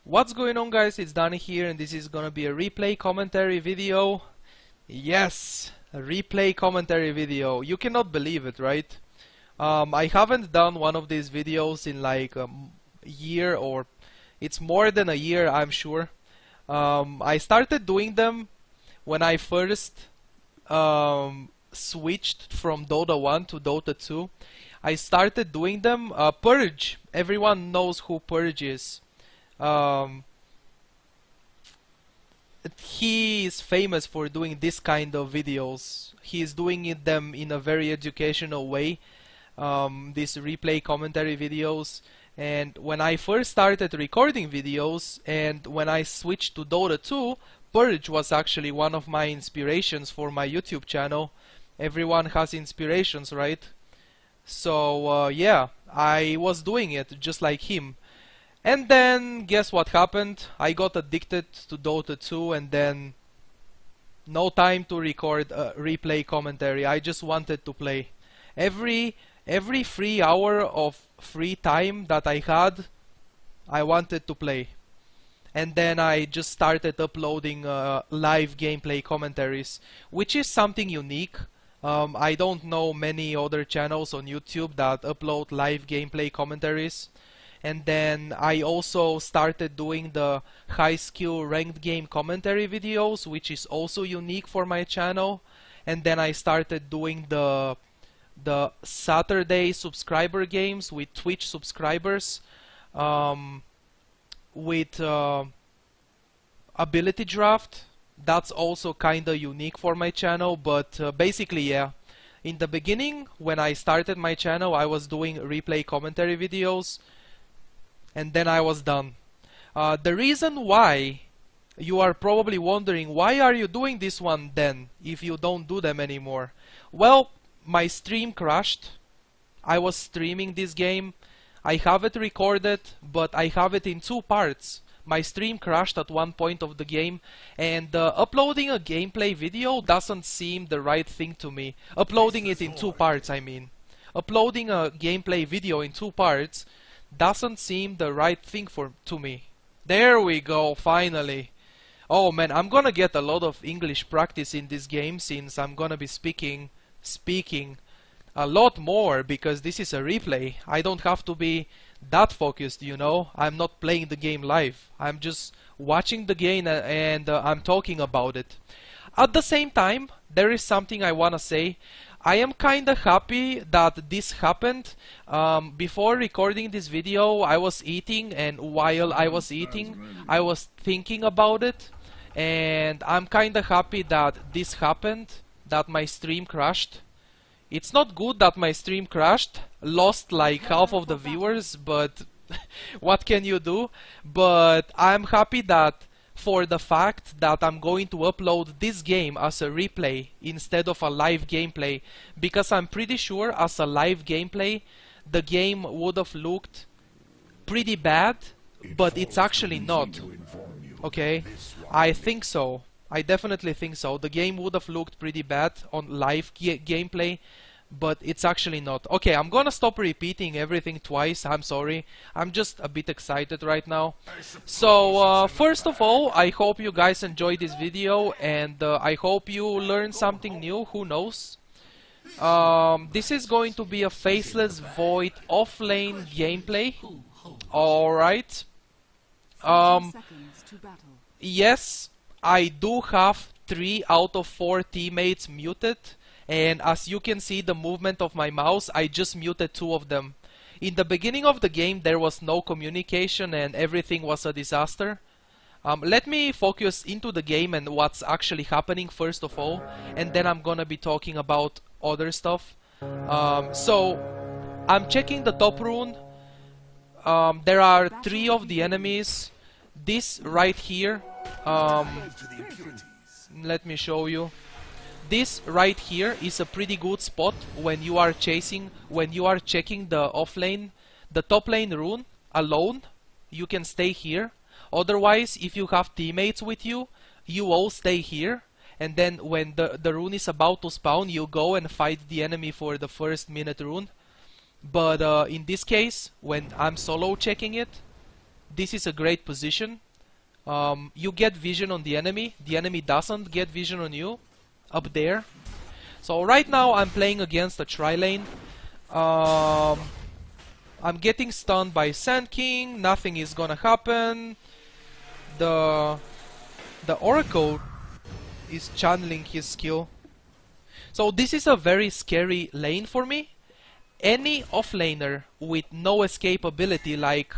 What's going on, guys? It's Danny here, and this is gonna be a replay commentary video. Yes, a replay commentary video. You cannot believe it, right? I haven't done one of these videos in like a year, or it's more than a year, I'm sure. I started doing them when I first switched from Dota 1 to Dota 2. I started doing them. Purge, everyone knows who Purge is. He is famous for doing this kind of videos. He is doing them in a very educational way, these replay commentary videos. And when I first started recording videos and when I switched to Dota 2, Purge was actually one of my inspirations for my YouTube channel. Everyone has inspirations, right? So yeah, I was doing it just like him. And then, guess what happened? I got addicted to Dota 2, and then no time to record a replay commentary. I just wanted to play. Every free hour of free time that I had, I wanted to play. And then I just started uploading live gameplay commentaries, which is something unique. I don't know many other channels on YouTube that upload live gameplay commentaries. And then I also started doing the high skill ranked game commentary videos, which is also unique for my channel. And then I started doing the Saturday subscriber games with Twitch subscribers, with ability draft. That's also kinda unique for my channel, but basically, yeah. In the beginning, when I started my channel, I was doing replay commentary videos, and then I was done. The reason why, you are probably wondering, why are you doing this one then, if you don't do them anymore? Well, my stream crashed. I was streaming this game. I have it recorded, but I have it in two parts. My stream crashed at one point of the game, and uploading a gameplay video doesn't seem the right thing to me. Uploading it in two parts, I mean. Uploading a gameplay video in two parts doesn't seem the right thing to me. There we go, finally. Oh man, I'm gonna get a lot of English practice in this game, since I'm gonna be speaking a lot more, because this is a replay. I don't have to be that focused, you know. I'm not playing the game live. I'm just watching the game and I'm talking about it. At the same time, there is something I wanna say. I am kinda happy that this happened. Before recording this video, I was eating, and while I was eating, I was thinking about it. And I'm kinda happy that this happened, that my stream crashed. It's not good that my stream crashed, lost like half of the viewers, but what can you do? But I'm happy that for the fact that I'm going to upload this game as a replay instead of a live gameplay, because I'm pretty sure as a live gameplay the game would have looked pretty bad, but it's actually not. Okay? I think so. I definitely think so. The game would have looked pretty bad on live gameplay, but it's actually not. Okay, I'm gonna stop repeating everything twice. I'm sorry. I'm just a bit excited right now. So, first of all, I hope you guys enjoyed this video, and I hope you learned something new. Who knows? This is going to be a Faceless Void offlane gameplay. Alright. Yes, I do have 3 out of 4 teammates muted. And as you can see the movement of my mouse, I just muted 2 of them. In the beginning of the game there was no communication and everything was a disaster. Let me focus into the game and what's actually happening first of all, and then I'm gonna be talking about other stuff. So I'm checking the top rune. There are 3 of the enemies. This right here, let me show you. This right here is a pretty good spot when you are checking the offlane, the top lane rune alone. You can stay here. Otherwise, if you have teammates with you, you all stay here. And then when the rune is about to spawn, you go and fight the enemy for the first minute rune. But in this case, when I'm solo checking it, this is a great position. You get vision on the enemy doesn't get vision on you up there. So right now I'm playing against a tri-lane. I'm getting stunned by Sand King, nothing is gonna happen. The Oracle is channeling his skill. So this is a very scary lane for me. Any offlaner with no escape ability, like,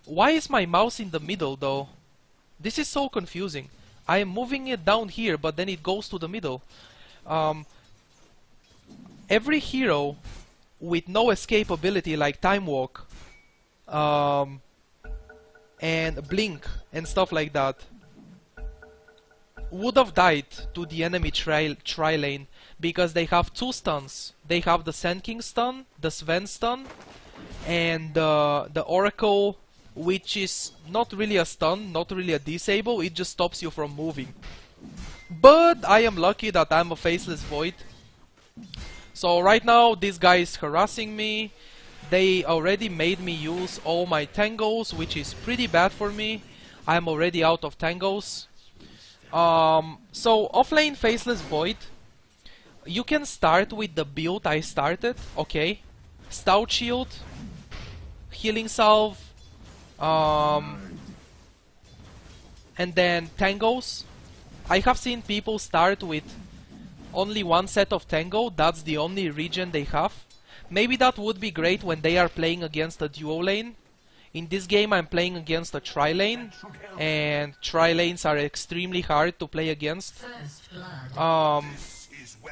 why is my mouse in the middle though? This is so confusing. I am moving it down here, but then it goes to the middle. Every hero with no escape ability, like Time Walk and Blink and stuff like that, would have died to the enemy tri-lane because they have two stuns. They have the Sand King stun, the Sven stun, and the Oracle, which is not really a stun, not really a disable, it just stops you from moving. But I am lucky that I'm a Faceless Void. So right now this guy is harassing me. They already made me use all my tangos, which is pretty bad for me. I'm already out of tangos. So offlane Faceless Void, you can start with the build I started, okay? Stout Shield, Healing Salve, and then tangos. I have seen people start with only one set of tango, that's the only regen they have. Maybe that would be great when they are playing against a duo lane. In this game I'm playing against a tri-lane, and tri-lanes are extremely hard to play against.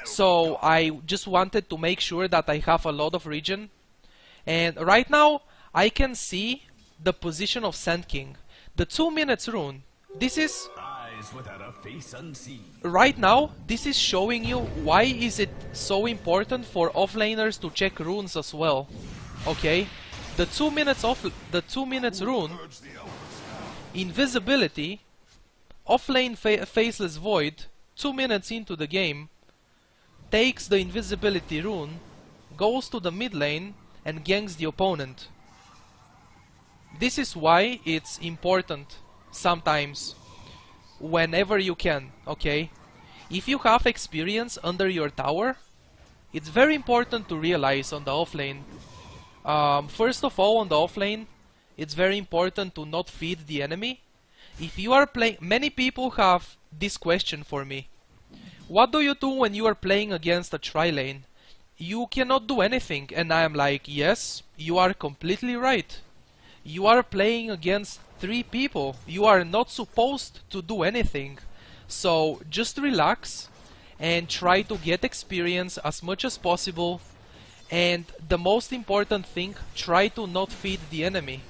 So I just wanted to make sure that I have a lot of regen. And right now I can see the position of Sand King. The 2 minutes rune, this is... Right now, this is showing you why is it so important for offlaners to check runes as well. Okay? The 2 minutes rune, invisibility, offlane Faceless Void, 2 minutes into the game, takes the invisibility rune, goes to the mid lane and ganks the opponent. This is why it's important sometimes, whenever you can, okay? If you have experience under your tower, it's very important to realize on the offlane. First of all, on the offlane, it's very important to not feed the enemy. If you are playing, many people have this question for me. What do you do when you are playing against a tri-lane? You cannot do anything, and I am like, yes, you are completely right. You are playing against 3 people. You are not supposed to do anything. So just relax and try to get experience as much as possible. And the most important thing, try to not feed the enemy.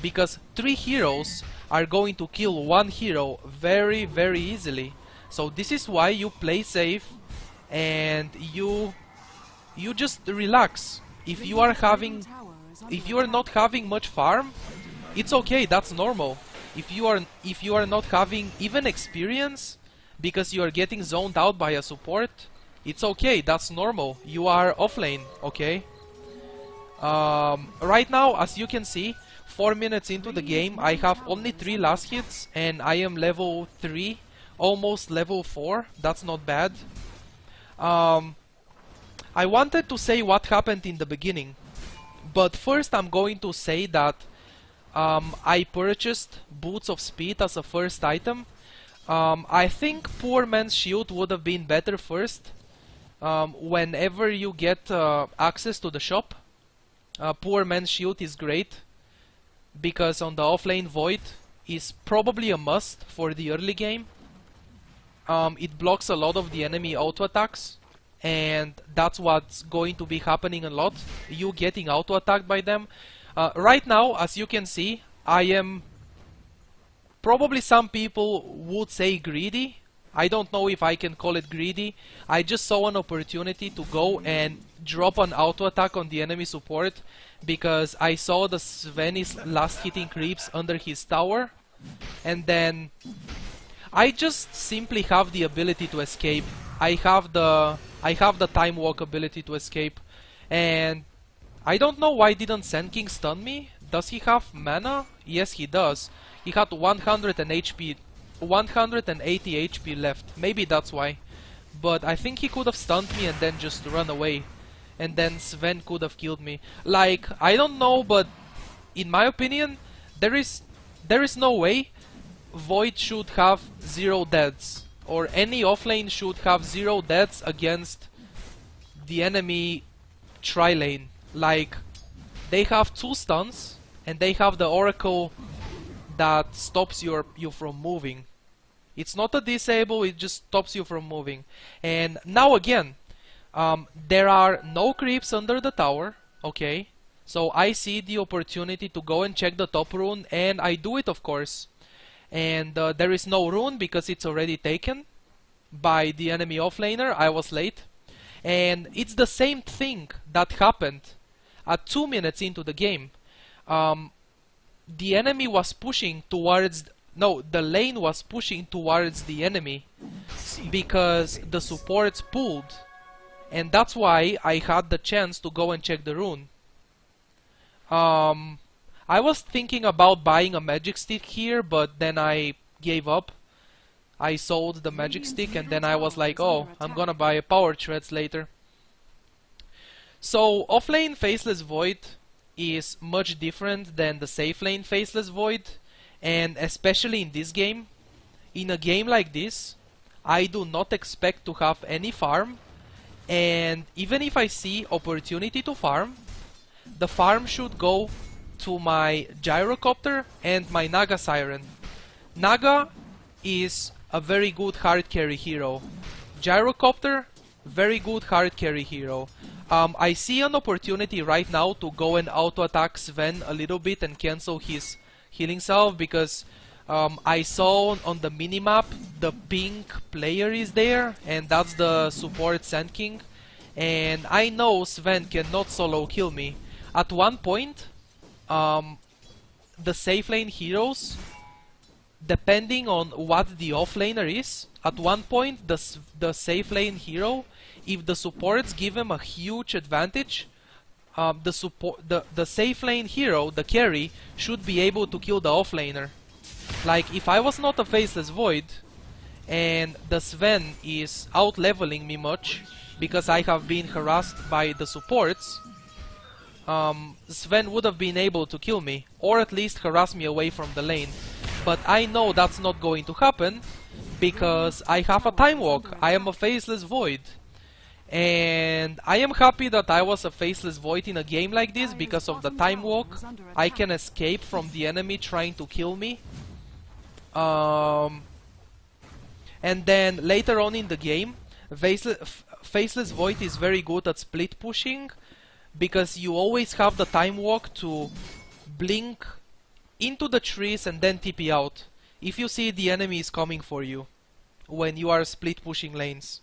Because 3 heroes are going to kill 1 hero very, very easily. So this is why you play safe and you just relax. If you are not having much farm, it's okay, that's normal. If you are not having even experience because you are getting zoned out by a support, it's okay, that's normal. You are offlane, okay? Right now, as you can see, 4 minutes into the game, I have only 3 last hits and I am level 3, almost level 4. That's not bad. I wanted to say what happened in the beginning, but first I'm going to say that I purchased Boots of Speed as a first item. I think Poor Man's Shield would have been better first. Whenever you get access to the shop, Poor Man's Shield is great, because on the offlane Void is probably a must for the early game. It blocks a lot of the enemy auto attacks, and that's what's going to be happening a lot, you getting auto attacked by them. Right now, as you can see, I am probably, some people would say, greedy. I don't know if I can call it greedy. I just saw an opportunity to go and drop an auto attack on the enemy support, because I saw the Sven is last hitting creeps under his tower, and then I just simply have the ability to escape. I have the Time Walk ability to escape, and I don't know why didn't Sand King stun me. Does he have mana? Yes, he does. He had 180 HP left. Maybe that's why. But I think he could have stunned me and then just run away. And then Sven could have killed me. Like, I don't know, but in my opinion, there is no way Void should have 0 deaths. Or any offlane should have 0 deaths against the enemy tri-lane. Like, they have 2 stuns, and they have the Oracle that stops you from moving. It's not a disable, it just stops you from moving. And now again, there are no creeps under the tower, okay? So I see the opportunity to go and check the top rune, and I do it, of course. And there is no rune because it's already taken by the enemy offlaner. I was late. And it's the same thing that happened at 2 minutes into the game. The enemy was pushing towards... No, the lane was pushing towards the enemy because the supports pulled. And that's why I had the chance to go and check the rune. I was thinking about buying a magic stick here, but then I gave up. I sold the magic stick and then I was like, oh, I'm gonna buy a power treads later. So offlane Faceless Void is much different than the safe lane Faceless Void, and especially in this game. In a game like this, I do not expect to have any farm, and even if I see opportunity to farm, the farm should go to my Gyrocopter and my Naga Siren. Naga is a very good hard carry hero. Gyrocopter, very good hard carry hero. I see an opportunity right now to go and auto attack Sven a little bit and cancel his healing salve, because I saw on the minimap the pink player is there, and that's the support Sand King, and I know Sven cannot solo kill me. At one point, the safe lane heroes, depending on what the offlaner is, at one point the safe lane hero, if the supports give him a huge advantage, the safe lane hero, the carry, should be able to kill the offlaner. Like, if I was not a Faceless Void and the Sven is out leveling me much because I have been harassed by the supports, Sven would have been able to kill me, or at least harass me away from the lane. But I know that's not going to happen because I have a time walk. I am a Faceless Void. And I am happy that I was a Faceless Void in a game like this because of the time walk. I can escape from the enemy trying to kill me. And then later on in the game, Faceless Void is very good at split pushing, because you always have the time walk to blink into the trees and then TP out if you see the enemy is coming for you when you are split pushing lanes.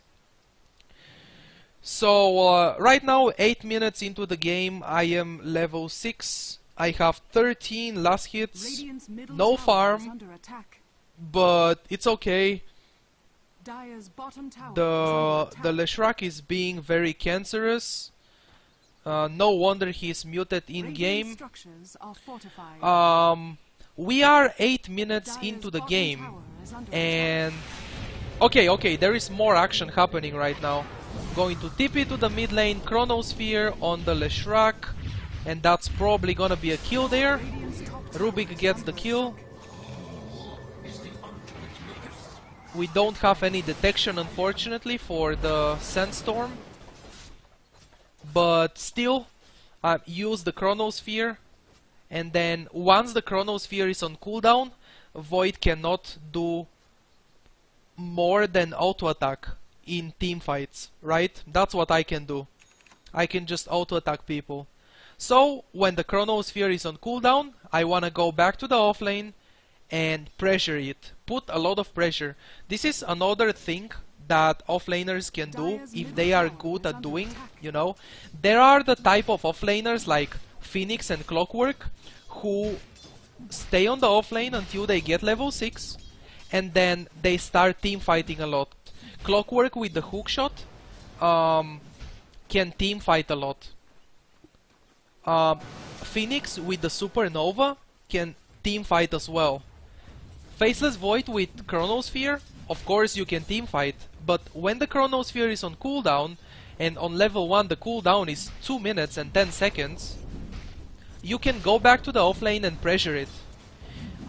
So right now, 8 minutes into the game, I am level 6. I have 13 last hits, no farm, but it's okay. The Leshrac is being very cancerous. No wonder he's muted in game. We are 8 minutes into the game, and okay, there is more action happening right now. Going to TP to the mid lane, Chronosphere on the Leshrac, and that's probably gonna be a kill there. Rubik gets the kill. We don't have any detection, unfortunately, for the Sandstorm, but still, use the Chronosphere, and then once the Chronosphere is on cooldown, Void cannot do more than auto attack in team fights, right? That's what I can do. I can just auto attack people. So when the Chronosphere is on cooldown, I wanna go back to the offlane and pressure it. Put a lot of pressure. This is another thing that offlaners can do if they are good at doing, you know. There are the type of offlaners like Phoenix and Clockwork who stay on the offlane until they get level 6, and then they start team fighting a lot. Clockwork with the hookshot can team fight a lot. Phoenix with the Supernova can team fight as well. Faceless Void with Chronosphere, of course you can team fight, but when the Chronosphere is on cooldown, and on level 1 the cooldown is 2 minutes and 10 seconds, you can go back to the offlane and pressure it.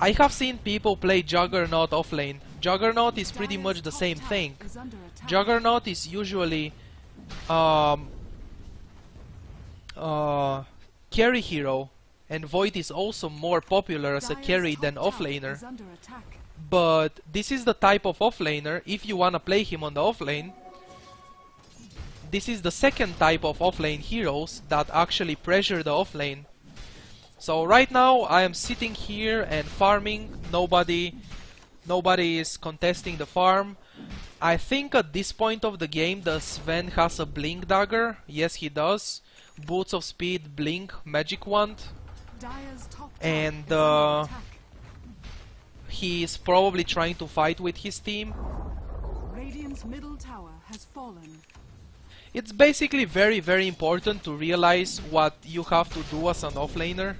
I have seen people play Juggernaut offlane. Juggernaut is pretty much the same thing. Juggernaut is usually carry hero, and Void is also more popular as a carry than offlaner. But this is the type of offlaner, if you wanna play him on the offlane, this is the second type of offlane heroes that actually pressure the offlane. So right now I am sitting here and farming, nobody is contesting the farm. I think at this point of the game the Sven has a blink dagger, yes he does. Boots of Speed, blink, magic wand. And he is probably trying to fight with his team. Radiant's middle tower has fallen. It's basically very important to realize what you have to do as an offlaner.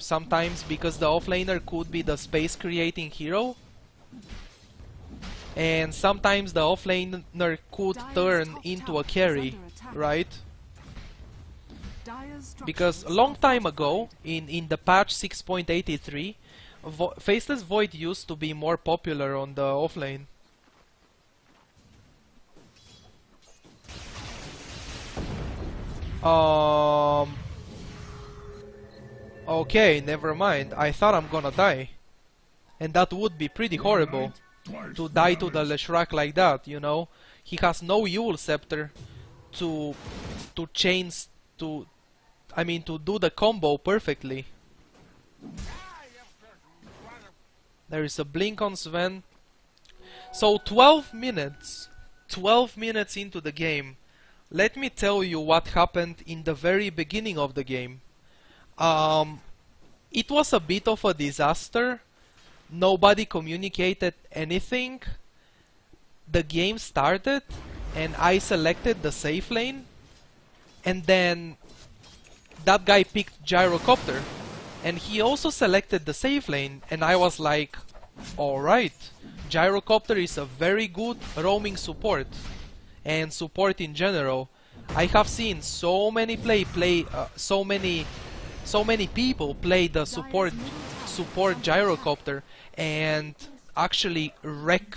Sometimes, because the offlaner could be the space creating hero, and sometimes the offlaner could turn into a carry, right? Because a long time ago, in the patch 6.83, Faceless Void used to be more popular on the offlane. Okay, never mind. I thought I'm gonna die. And that would be pretty horrible, to die to the Leshrac like that, you know? He has no Yule Scepter to change, to do the combo perfectly. There is a blink on Sven. So 12 minutes into the game. Let me tell you what happened in the very beginning of the game. It was a bit of a disaster. Nobody communicated anything. The game started and I selected the safe lane, and then that guy picked Gyrocopter and he also selected the safe lane, and I was like, alright, Gyrocopter is a very good roaming support and support in general. I have seen so many so many people play the support Gyrocopter and actually wreck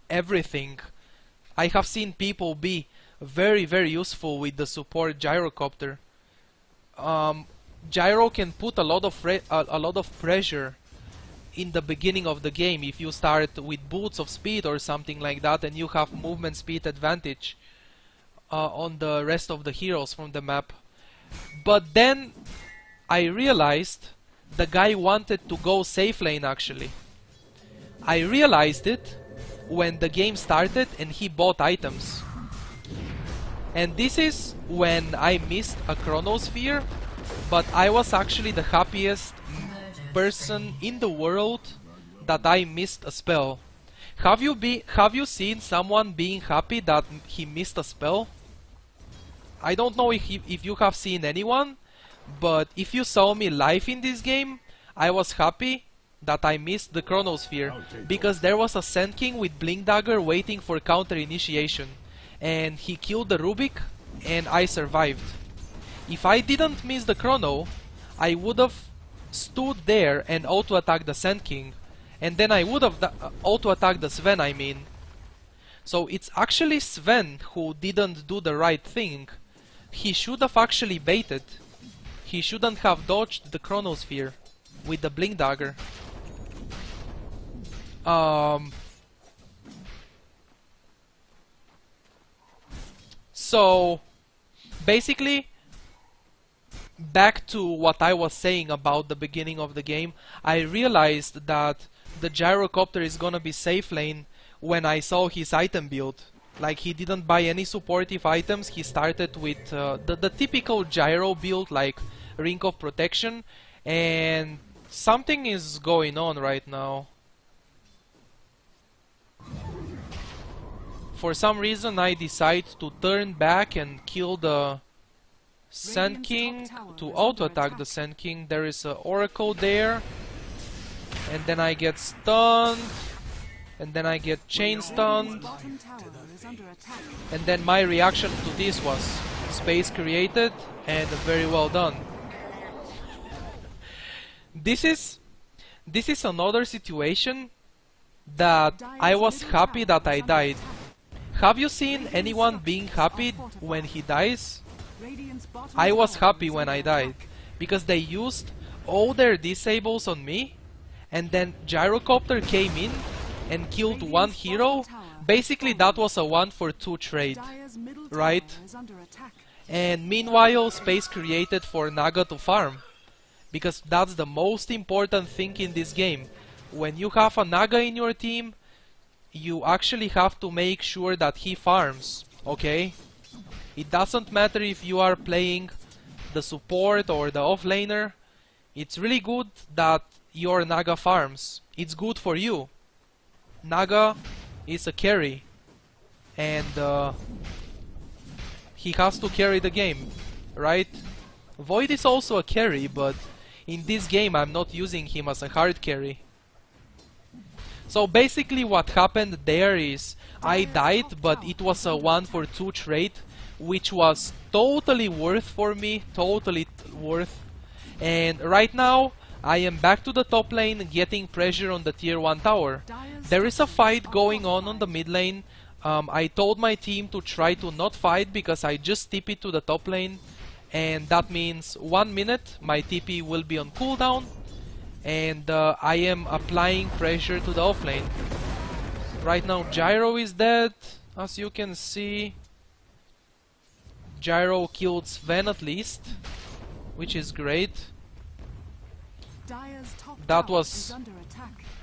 everything. I have seen people be very useful with the support Gyrocopter. Gyro can put a lot of pressure in the beginning of the game if you start with Boots of Speed or something like that, and you have movement speed advantage on the rest of the heroes from the map. But then I realized the guy wanted to go safe lane actually. I realized it when the game started and he bought items. And this is when I missed a Chronosphere, but I was actually the happiest person in the world that I missed a spell. Have you seen someone being happy that he missed a spell? I don't know if you have seen anyone, but if you saw me live in this game, I was happy that I missed the Chronosphere, because there was a Sand King with Blink Dagger waiting for counter initiation, and he killed the Rubik and I survived. If I didn't miss the Chrono, I would have stood there and auto-attacked the Sand King, and then I would have auto-attacked the Sven, I mean. So it's actually Sven who didn't do the right thing. He should have actually baited. He shouldn't have dodged the Chronosphere with the Blink Dagger. So basically, back to what I was saying about the beginning of the game, I realized that the Gyrocopter is gonna be safe lane when I saw his item build. Like, he didn't buy any supportive items, he started with the typical Gyro build, like Ring of Protection, and something is going on right now. For some reason I decide to turn back and kill the Sand King to auto-attack the Sand King. There is an Oracle there. And then I get stunned. And then I get chain stunned. And then my reaction to this was space created and very well done. This is another situation that I was happy that I died. Have you seen anyone being happy when he dies? I was happy when I died because they used all their disables on me, and then Gyrocopter came in and killed one hero. Basically that was a 1-for-2 trade, right? And meanwhile space created for Naga to farm, because that's the most important thing in this game. When you have a Naga in your team, you actually have to make sure that he farms, okay? It doesn't matter if you are playing the support or the offlaner. It's really good that your Naga farms. It's good for you. Naga is a carry, and he has to carry the game, right? Void is also a carry, but in this game I'm not using him as a hard carry. So basically what happened there is I died, but it was a 1-for-2 trade, which was totally worth for me, totally worth. And right now I am back to the top lane getting pressure on the tier 1 tower. There is a fight going on the mid lane. I told my team to try to not fight because I just TP to the top lane, and that means 1 minute my TP will be on cooldown, and I am applying pressure to the offlane. Right now Gyro is dead, as you can see. Gyro killed Sven at least, which is great. That was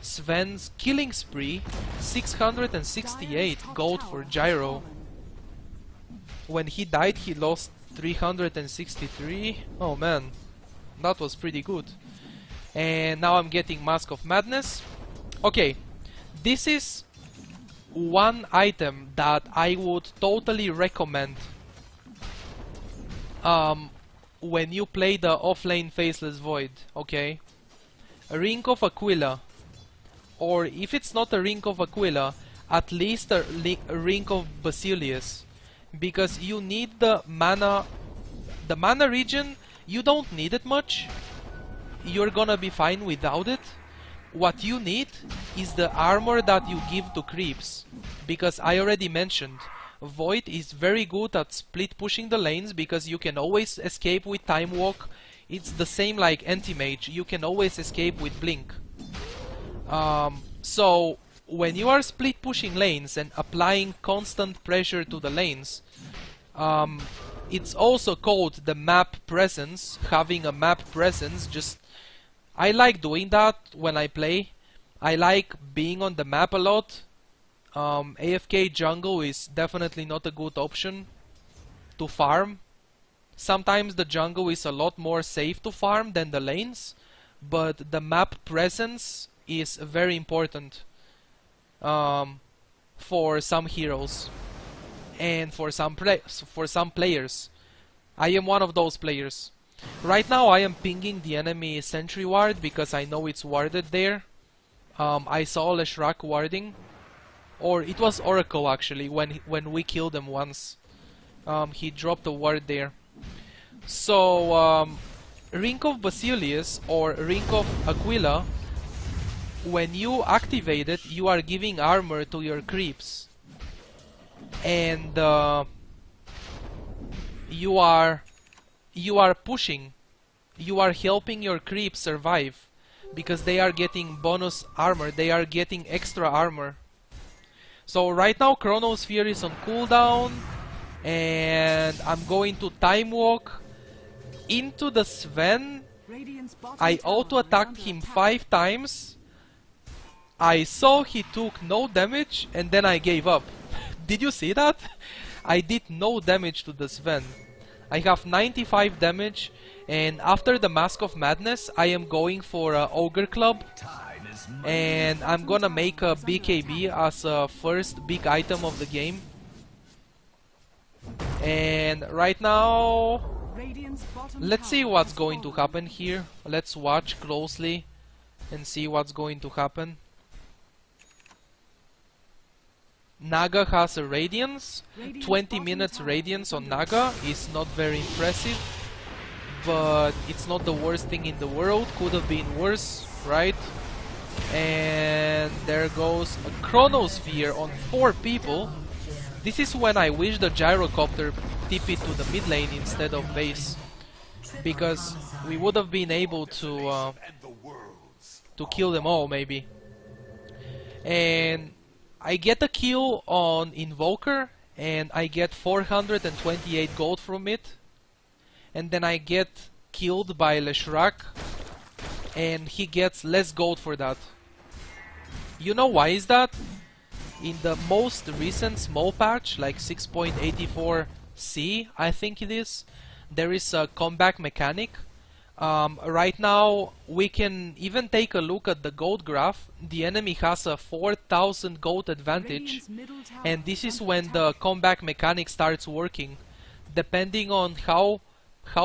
Sven's killing spree. 668 gold for Gyro. When he died he lost 363. Oh man, that was pretty good. And now I'm getting Mask of Madness. Okay, this is one item that I would totally recommend when you play the offlane Faceless Void, okay? A Ring of Aquila, or if it's not a Ring of Aquila, at least a Ring of Basilius, because you need the mana regen. You don't need it much, you're gonna be fine without it. What you need is the armor that you give to creeps, because I already mentioned Void is very good at split pushing the lanes because you can always escape with Time Walk. It's the same like Anti-Mage, you can always escape with Blink. So when you are split pushing lanes and applying constant pressure to the lanes, it's also called the map presence, having a map presence. Just I like doing that when I play. I like being on the map a lot. AFK jungle is definitely not a good option to farm. Sometimes the jungle is a lot more safe to farm than the lanes, but the map presence is very important for some heroes and for some players. I am one of those players. Right now I am pinging the enemy sentry ward because I know it's warded there. I saw Leshrac warding, or it was Oracle actually when we killed him once. He dropped a ward there. So Ring of Basilius or Ring of Aquila, when you activate it, you are giving armor to your creeps, and you are pushing, you are helping your creeps survive because they are getting bonus armor, they are getting extra armor. So right now Chronosphere is on cooldown, and I'm going to Time Walk into the Sven. I auto-attacked him 5 times. I saw he took no damage and then I gave up. Did you see that? I did no damage to the Sven. I have 95 damage, and after the Mask of Madness I am going for Ogre Club, and I'm gonna make a BKB as a first big item of the game. And right now Radiant's bottom Let's see tower what's has going to fallen. happen here. Let's watch closely and see what's going to happen. Naga has a Radiance. Radiant's 20 bottom minutes tower Radiance is on under Naga is not very impressive, but it's not the worst thing in the world. Could have been worse, right? And there goes a Chronosphere on 4 people. This is when I wish the Gyrocopter TP'd to the mid lane instead of base, because we would have been able to kill them all maybe. And I get a kill on Invoker and I get 428 gold from it, and then I get killed by Leshrac and he gets less gold for that. You know why is that? In the most recent small patch, like 6.84c I think it is, there is a comeback mechanic. Right now we can even take a look at the gold graph. The enemy has a 4000 gold advantage, Radiant's middle tower and this is under when attack. the comeback mechanic starts working. Depending on how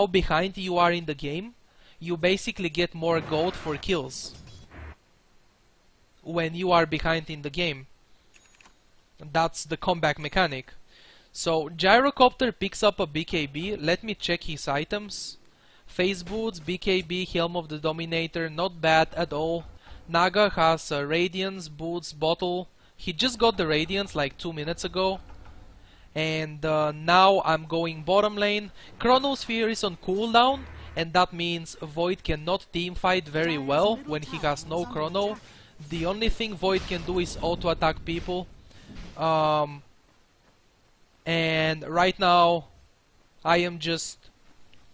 behind you are in the game, you basically get more gold for kills when you are behind in the game. That's the comeback mechanic. So Gyrocopter picks up a BKB. Let me check his items. Face boots, BKB, Helm of the Dominator, not bad at all. Naga has Radiance, boots, bottle. He just got the Radiance like 2 minutes ago. And now I'm going bottom lane. Chronosphere is on cooldown, and that means Void cannot teamfight very well when he has no chrono. The only thing Void can do is auto attack people. And right now I am just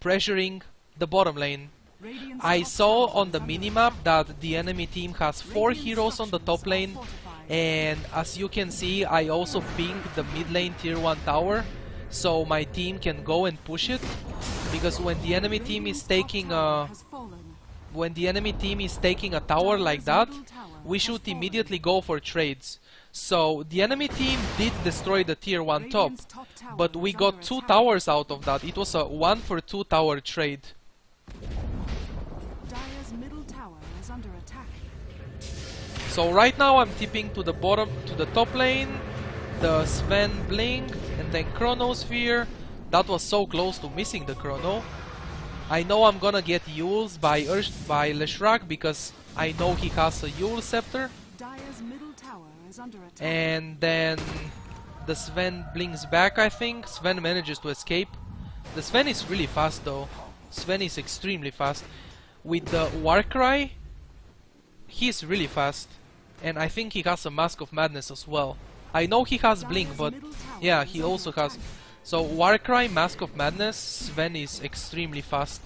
pressuring the bottom lane. Radiant's I top saw tower on the is under minimap attack. that the enemy team has 4 Radiant heroes on the top structures lane, are fortified. and as you can see I also pinged the mid lane tier 1 tower so my team can go and push it, because when the enemy team is taking a tower like that, we should immediately go for trades. So the enemy team did destroy the tier 1 top, but we got 2 towers out of that. It was a 1 for 2 tower trade. Dire's middle tower is under attack. So right now I'm tipping to the top lane, the Sven Blink, and then Chronosphere. That was so close to missing the Chrono. I know I'm gonna get Yules by Leshrac because I know he has a Yule Scepter. Dire's middle tower is under attack. And then the Sven blinks back, I think. Sven manages to escape. The Sven is really fast though. Sven is extremely fast. With the Warcry, he's really fast. And I think he has a Mask of Madness as well. I know he has Blink, but yeah, he also has. So Warcry, Mask of Madness, Sven is extremely fast.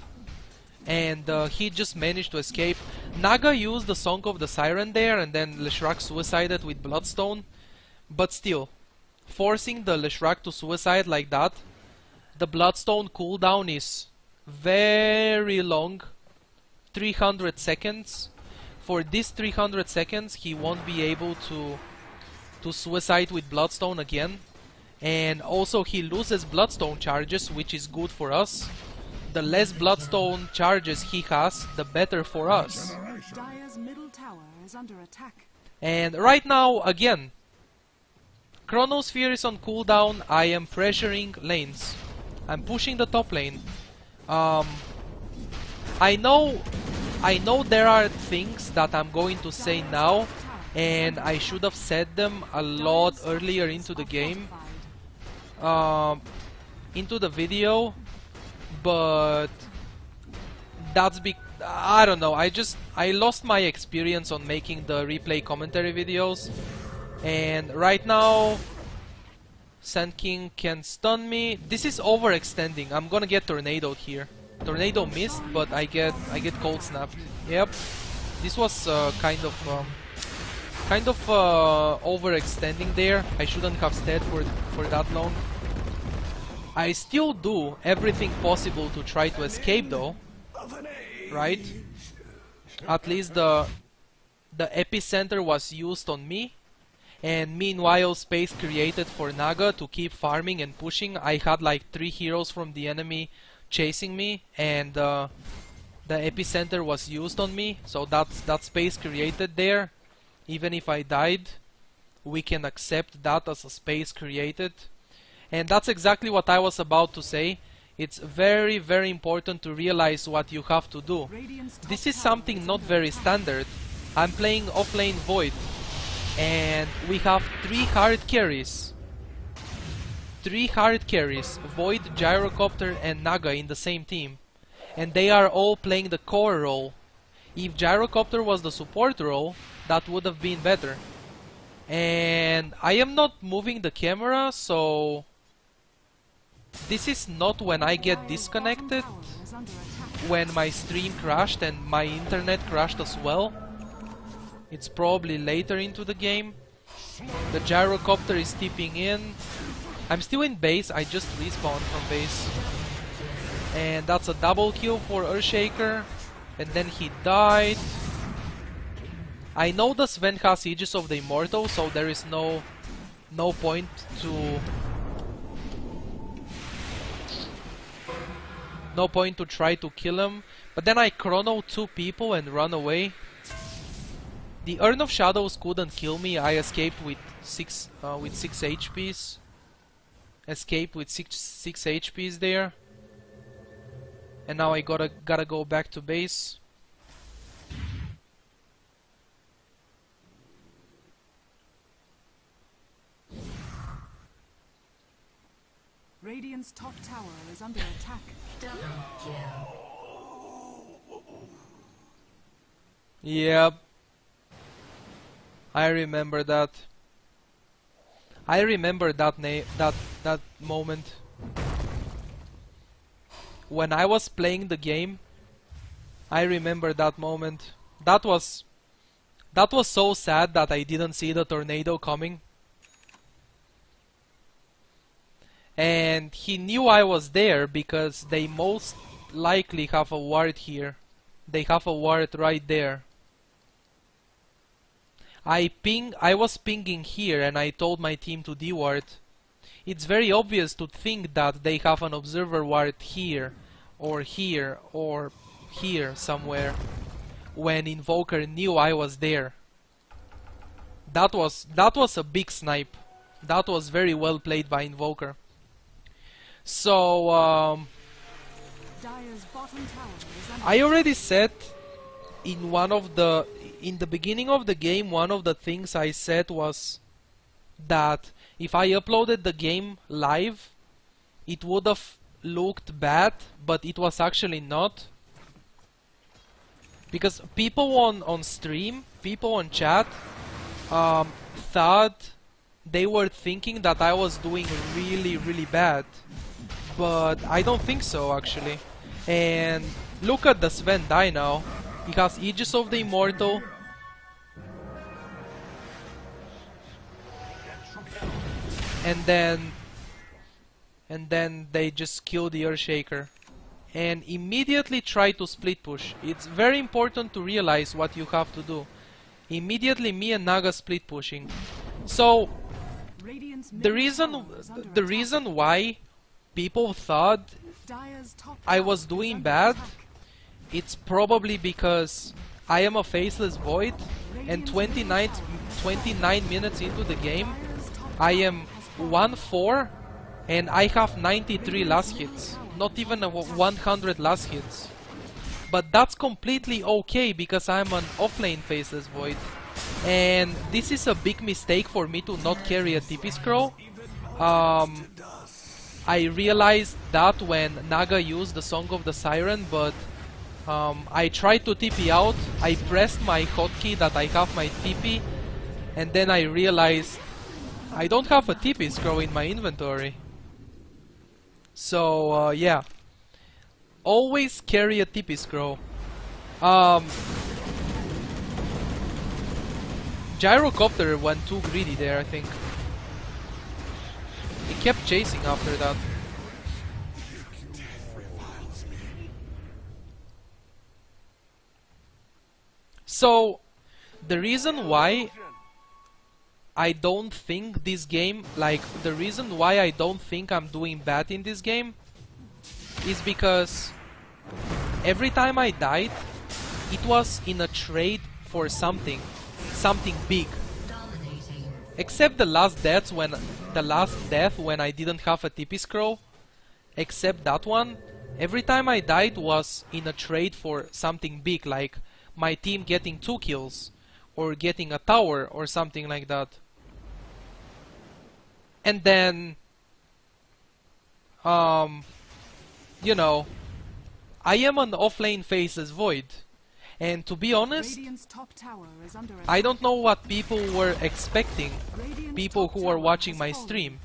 And he just managed to escape. Naga used the Song of the Siren there, and then Leshrac suicided with Bloodstone. But still, forcing the Leshrac to suicide like that, the Bloodstone cooldown is very long. 300 seconds. For this 300 seconds, he won't be able to suicide with Bloodstone again. And also he loses Bloodstone charges, which is good for us. The less Bloodstone charges he has, the better for us. Dire's middle tower is under attack. And right now, again, Chronosphere is on cooldown. I am pressuring lanes. I'm pushing the top lane. I know there are things that I'm going to say now, and I should have said them a lot earlier into the game, into the video, but that's I don't know, I lost my experience on making the replay commentary videos, and right now Sand King can stun me. This is overextending. I'm gonna get tornadoed here. Tornado missed, but I get cold snapped. Yep, this was kind of overextending there. I shouldn't have stayed for that long. I still do everything possible to try to escape though, right? At least the epicenter was used on me, and meanwhile space created for Naga to keep farming and pushing. I had like 3 heroes from the enemy chasing me, and the epicenter was used on me, so that's that space created there. Even if I died, we can accept that as a space created. And that's exactly what I was about to say. It's very, very important to realize what you have to do. This is something not very standard. I'm playing offlane Void, and we have 3 hard carries. 3 hard carries, Void, Gyrocopter and Naga in the same team. And they are all playing the core role. If Gyrocopter was the support role, that would have been better. And I am not moving the camera, so this is not when I get disconnected, when my stream crashed and my internet crashed as well. It's probably later into the game. The Gyrocopter is tipping in. I'm still in base, I just respawned from base. And that's a double kill for Earthshaker. And then he died. I know the Sven has Aegis of the Immortal, so there is no point to try to kill him. But then I chrono 2 people and run away. The Urn of Shadows couldn't kill me. I escaped with 6 HPs. Escaped with 6 HPs there. And now I gotta go back to base. Radiant's top tower is under attack. Yep. I remember that. I remember that moment. When I was playing the game, I remember that moment. That was so sad that I didn't see the tornado coming. And he knew I was there because they most likely have a ward here. They have a ward right there. I was pinging here and I told my team to deward. It's very obvious to think that they have an observer ward here or here somewhere, when Invoker knew I was there. That was a big snipe. That was very well played by Invoker. So I already said in the beginning of the game, one of the things I said was that if I uploaded the game live, it would have looked bad, but it was actually not. Because people on stream, people on chat, thought they were thinking that I was doing really, really bad. But I don't think so, actually. And look at the Sven die now. He has Aegis of the Immortal. And then they just kill the Earthshaker. And immediately try to split push. It's very important to realize what you have to do. Immediately me and Naga split pushing. So the reason why people thought I was doing bad, it's probably because I am a Faceless Void, and 29 minutes into the game I am 1-4 and I have 93 last hits, not even 100 last hits. But that's completely okay because I'm an offlane Faceless Void, and this is a big mistake for me to not carry a TP scroll. I realized that when Naga used the Song of the Siren, but I tried to TP out, I pressed my hotkey that I have my TP, and then I realized I don't have a TP scroll in my inventory. So yeah, always carry a TP scroll. Gyrocopter went too greedy there, I think. He kept chasing after that. So the reason why I don't think this game, like the reason why I don't think I'm doing bad in this game, is because every time I died, it was in a trade for something big. Except the last death when I didn't have a TP scroll. Except that one, every time I died was in a trade for something big, like my team getting 2 kills or getting a tower or something like that. And then you know, I am an offlane Faceless Void, and to be honest, Radiant's top tower is under I attack. don't know what people were expecting, Radiant's people top who are tower watching has my fallen. stream.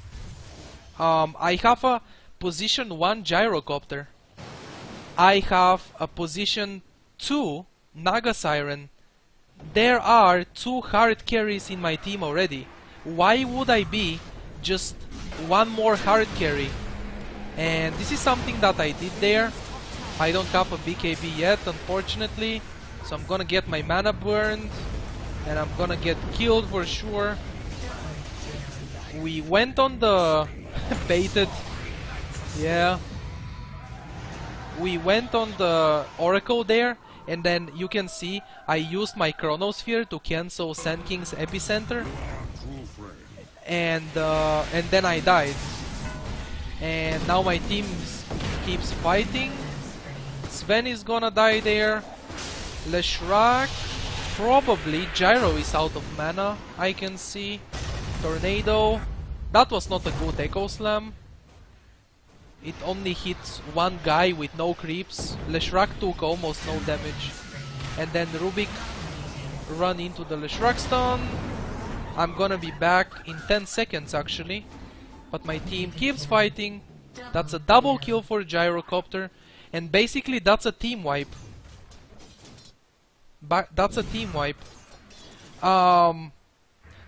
I have a position 1 gyrocopter. I have a position 2 Naga Siren. There are 2 hard carries in my team already. Why would I be just 1 more hard carry? And this is something that I did there. I don't have a BKB yet, unfortunately. So I'm gonna get my mana burned. And I'm gonna get killed for sure. We went on the baited. Yeah. We went on the Oracle there. And then you can see I used my Chronosphere to cancel Sand King's Epicenter. And then I died. And now my team keeps fighting. Sven is gonna die there. Leshrac, probably. Gyro is out of mana, I can see. Tornado. That was not a good Echo Slam. It only hits 1 guy with no creeps. Leshrac took almost no damage. And then Rubik run into the Leshrac stun. I'm gonna be back in 10 seconds actually. But my team keeps fighting. That's a double kill for Gyrocopter. And basically that's a team wipe. That's a team wipe.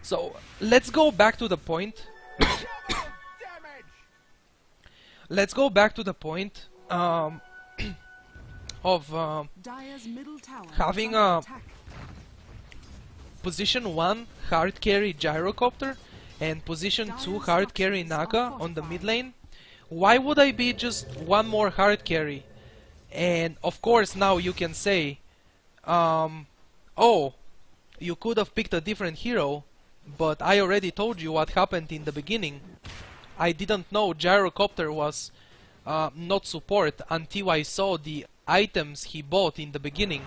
So let's go back to the point. Let's go back to the point of Dire's middle tower is having under a attack. position 1 hard carry Gyrocopter and position 2 hard carry Naga on the mid lane. Why would I be just 1 more hard carry? And of course now you can say, oh, you could have picked a different hero, but I already told you what happened in the beginning. I didn't know Gyrocopter was not support until I saw the items he bought in the beginning.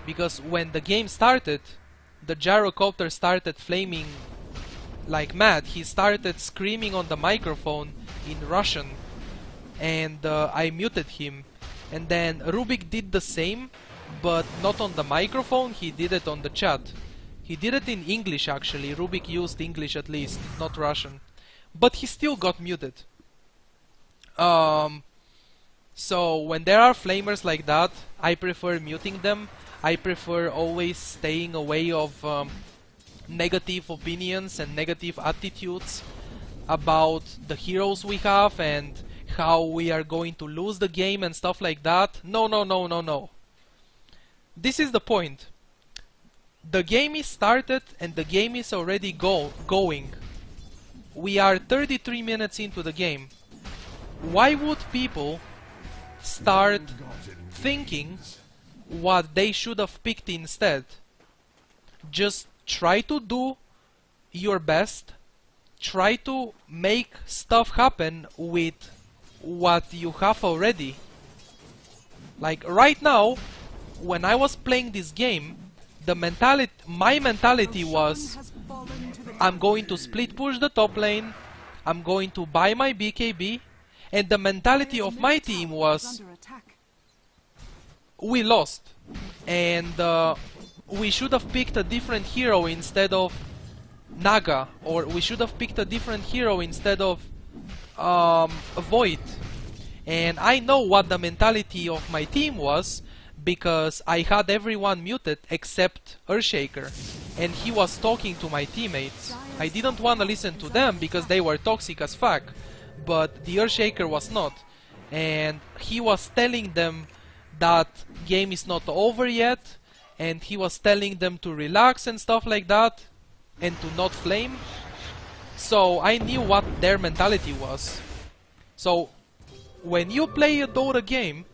Because when the game started, the Gyrocopter started flaming like mad. He started screaming on the microphone in Russian, and I muted him. And then Rubik did the same, but not on the microphone, he did it on the chat. He did it in English actually. Rubik used English at least, not Russian. But he still got muted. So when there are flamers like that, I prefer muting them. I prefer always staying away of negative opinions and negative attitudes about the heroes we have and how we are going to lose the game and stuff like that. No, no, no, no, no. This is the point. The game is started and the game is already going. We are 33 minutes into the game. Why would people start thinking what they should have picked instead? Just try to do your best. Try to make stuff happen with what you have already. Like right now, when I was playing this game, my mentality was, Has fallen to the I'm going to split push the top lane, I'm going to buy my BKB, and the mentality of my team was, under attack. we lost, and we should have picked a different hero instead of Naga, or we should have picked a different hero instead of Void. And I know what the mentality of my team was, because I had everyone muted except Earthshaker, and he was talking to my teammates. I didn't want to listen to them because they were toxic as fuck, but the Earthshaker was not, and he was telling them that game is not over yet, and he was telling them to relax and stuff like that, and to not flame. So I knew what their mentality was. So when you play a Dota game,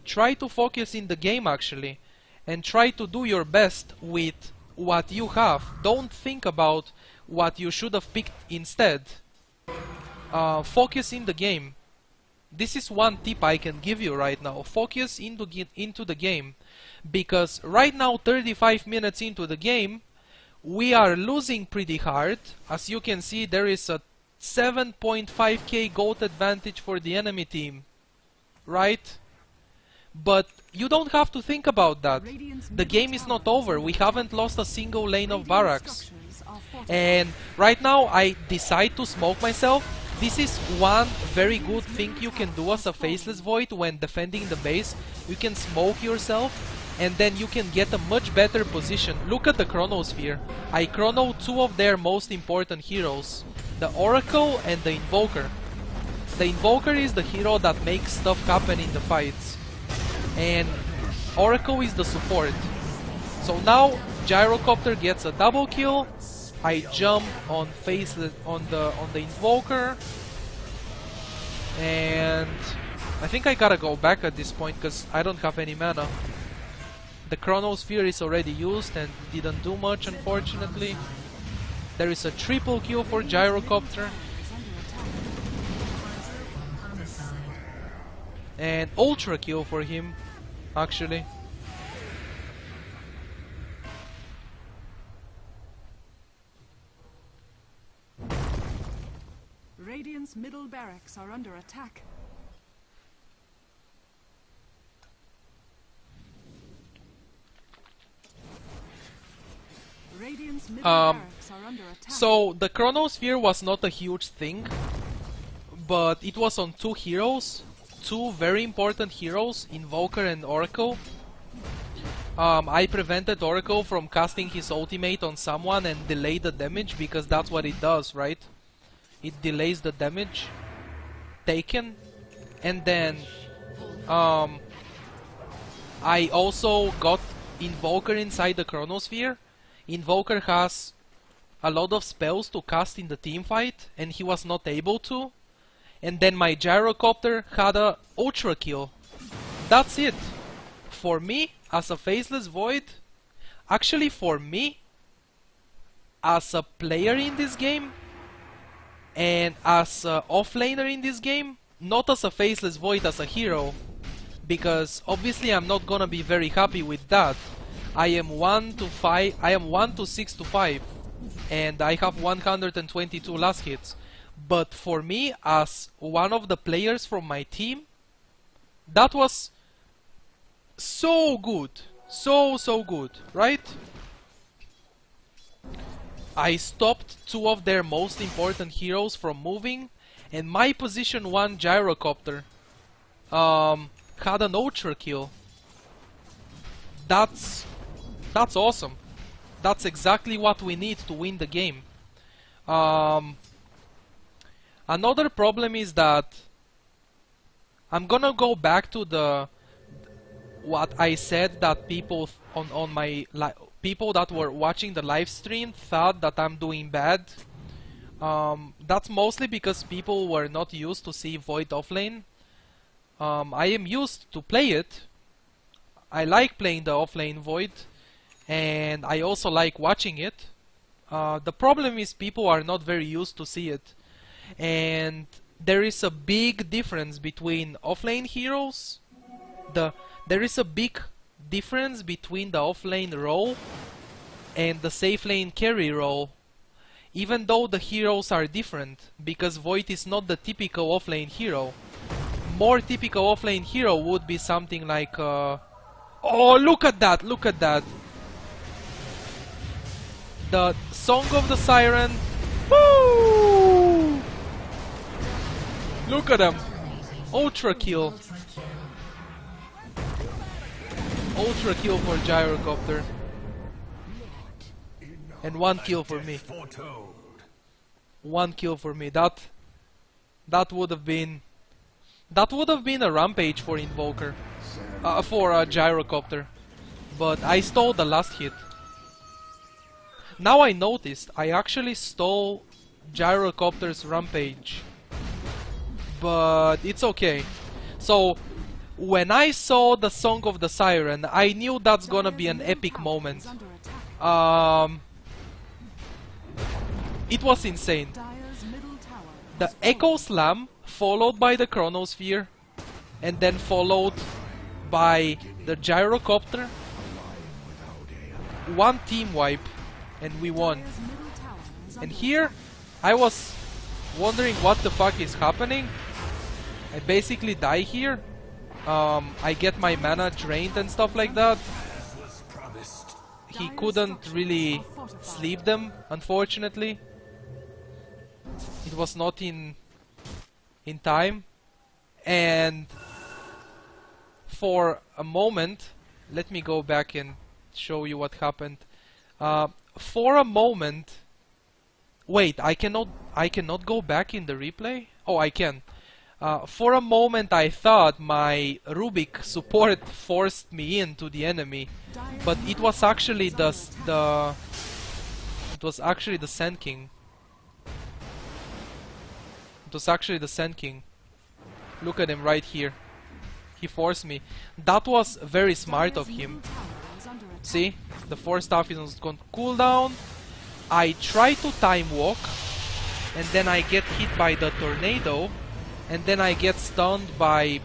try to focus in the game actually, and try to do your best with what you have. Don't think about what you should have picked instead. Focus in the game. This is one tip I can give you right now. Focus into the game, because right now, 35 minutes into the game, we are losing pretty hard. As you can see, there is a 7.5k gold advantage for the enemy team, right? But you don't have to think about that. The game is not over. We haven't lost a single lane of barracks. And right now I decide to smoke myself. This is one very good thing you can do as a Faceless Void when defending the base. You can smoke yourself and then you can get a much better position. Look at the Chronosphere. I chrono two of their most important heroes, the Oracle and the Invoker. The Invoker is the hero that makes stuff happen in the fights, and Oracle is the support. So now Gyrocopter gets a double kill. I jump on Faceless on the Invoker, and I think I gotta go back at this point because I don't have any mana. The Chronosphere is already used and didn't do much, unfortunately. There is a triple kill for Gyrocopter, and ultra kill for him, actually. Radiant's middle barracks are under attack. Radiant's middle barracks are under attack. So the Chronosphere was not a huge thing, but it was on two heroes, two very important heroes, Invoker and Oracle. I prevented Oracle from casting his ultimate on someone and delay the damage, because that's what it does, right? It delays the damage taken. And then I also got Invoker inside the Chronosphere. Invoker has a lot of spells to cast in the team fight, and he was not able to. And then my Gyrocopter had a ultra kill. That's it. For me, as a Faceless Void, actually for me, as a player in this game, and as an offlaner in this game, not as a Faceless Void, as a hero, because obviously I'm not gonna be very happy with that. I am 1 to 5, I am 1 to 6 to 5, and I have 122 last hits. But for me, as one of the players from my team, that was so good, so good, right? I stopped two of their most important heroes from moving, and my position 1 Gyrocopter had an ultra kill. That's awesome. That's exactly what we need to win the game. Another problem is that I'm gonna go back to what I said, that people on my people that were watching the live stream thought that I'm doing bad. That's mostly because people were not used to see Void offlane. I am used to play it. I like playing the offlane Void, and I also like watching it. The problem is people are not very used to see it, and there is a big difference between offlane heroes. There is a big difference between the offlane role and the safe lane carry role, even though the heroes are different, because Void is not the typical offlane hero. More typical offlane hero would be something like oh, look at that, look at that. The Song of the Siren. Woo! Look at him. Ultra kill. Ultra kill for Gyrocopter. And 1 kill for me. 1 kill for me. That would have been a rampage for Invoker. For Gyrocopter. But I stole the last hit. Now I noticed, I actually stole Gyrocopter's rampage. But it's okay. So when I saw the Song of the Siren, I knew that's gonna be an epic moment. It was insane. The Echo Slam, followed by the Chronosphere, and then followed by the Gyrocopter. One team wipe, and we won. And here, I was wondering what the fuck is happening. I basically die here. I get my mana drained and stuff like that. He couldn't really sleep them, unfortunately. It was not in time. And for a moment, let me go back and show you what happened. For a moment, wait, I cannot go back in the replay? Oh, I can. For a moment I thought my Rubik support forced me into the enemy, but it was actually the Sand King. It was actually the Sand King. Look at him right here. He forced me. That was very smart of him. See? The 4 stuff is going to cool down. I try to time walk, and then I get hit by the tornado, and then I get stunned by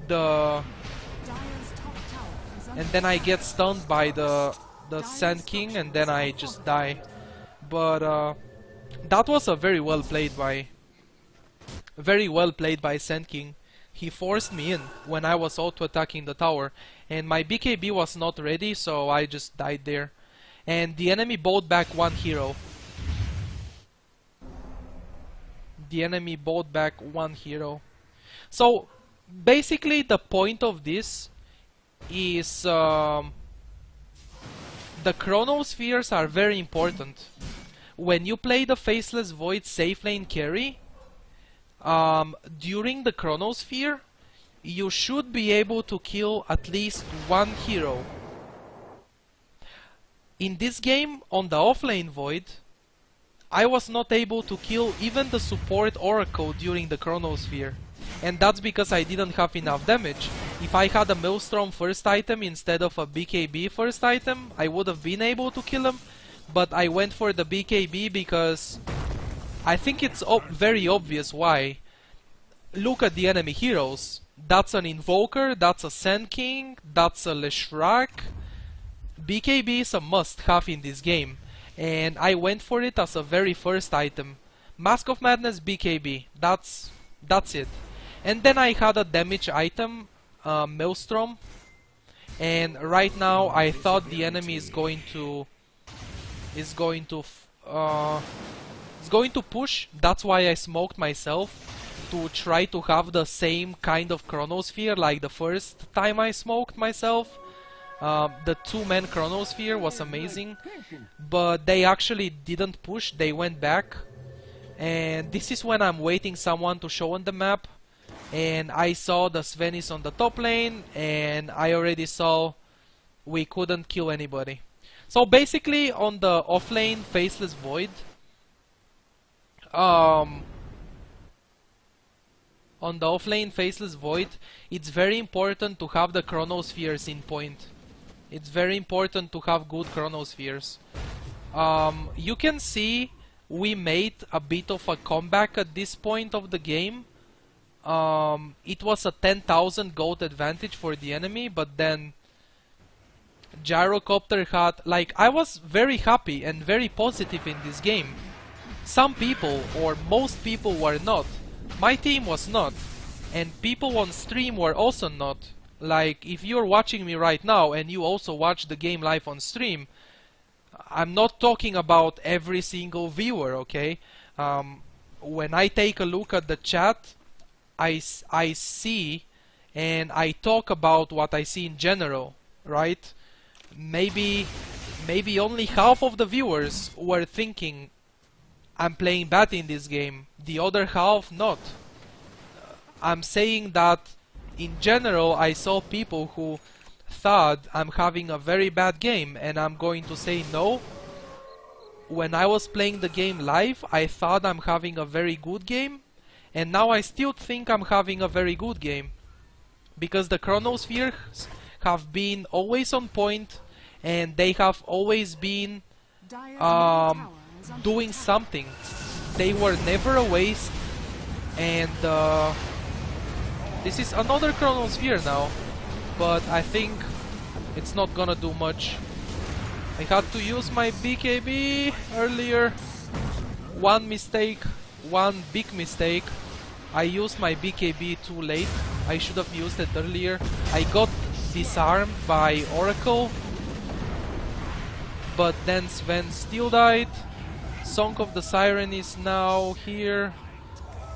the Sand King, and then I just die. But that was a very well played by Sand King. He forced me in when I was auto attacking the tower, and my BKB was not ready, so I just died there. And the enemy bought back 1 hero. So basically the point of this is the Chronospheres are very important. When you play the Faceless Void safe lane carry, during the Chronosphere, you should be able to kill at least 1 hero. In this game, on the offlane Void, I was not able to kill even the support Oracle during the Chronosphere. And that's because I didn't have enough damage. If I had a Maelstrom first item instead of a BKB first item, I would have been able to kill him. But I went for the BKB because I think it's very obvious why. Look at the enemy heroes. That's an Invoker, that's a Sand King, that's a Leshrac. BKB is a must-have in this game, and I went for it as a very first item. Mask of Madness, BKB, that's it. And then I had a damage item, Maelstrom, and right now I thought the enemy is going to push. That's why I smoked myself to try to have the same kind of Chronosphere like the first time I smoked myself. The 2-man Chronosphere was amazing, but they actually didn't push, they went back. And this is when I'm waiting someone to show on the map, and I saw the Svenis on the top lane, and I already saw we couldn't kill anybody. So basically on the offlane Faceless Void, it's very important to have the Chronospheres in point. It's very important to have good Chronospheres. You can see we made a bit of a comeback at this point of the game. It was a 10,000 gold advantage for the enemy, but then Gyrocopter had... Like, I was very happy and very positive in this game. Some people, or most people, were not. My team was not. And people on stream were also not. Like, if you're watching me right now and you also watch the game live on stream, I'm not talking about every single viewer, okay? When I take a look at the chat, I see and I talk about what I see in general, right? Maybe only half of the viewers were thinking I'm playing bad in this game, the other half not. I'm saying that in general I saw people who thought I'm having a very bad game, and I'm going to say no. When I was playing the game live, I thought I'm having a very good game, And now I still think I'm having a very good game, because the chronospheres have been always on point, and they have always been Dire's middle tower is under doing attack. something. They were never a waste, and this is another chronosphere now, but I think it's not gonna do much. I had to use my BKB earlier. One mistake, one big mistake. I used my BKB too late. I should have used it earlier. I got disarmed by Oracle, but then Sven still died. Song of the Siren is now here.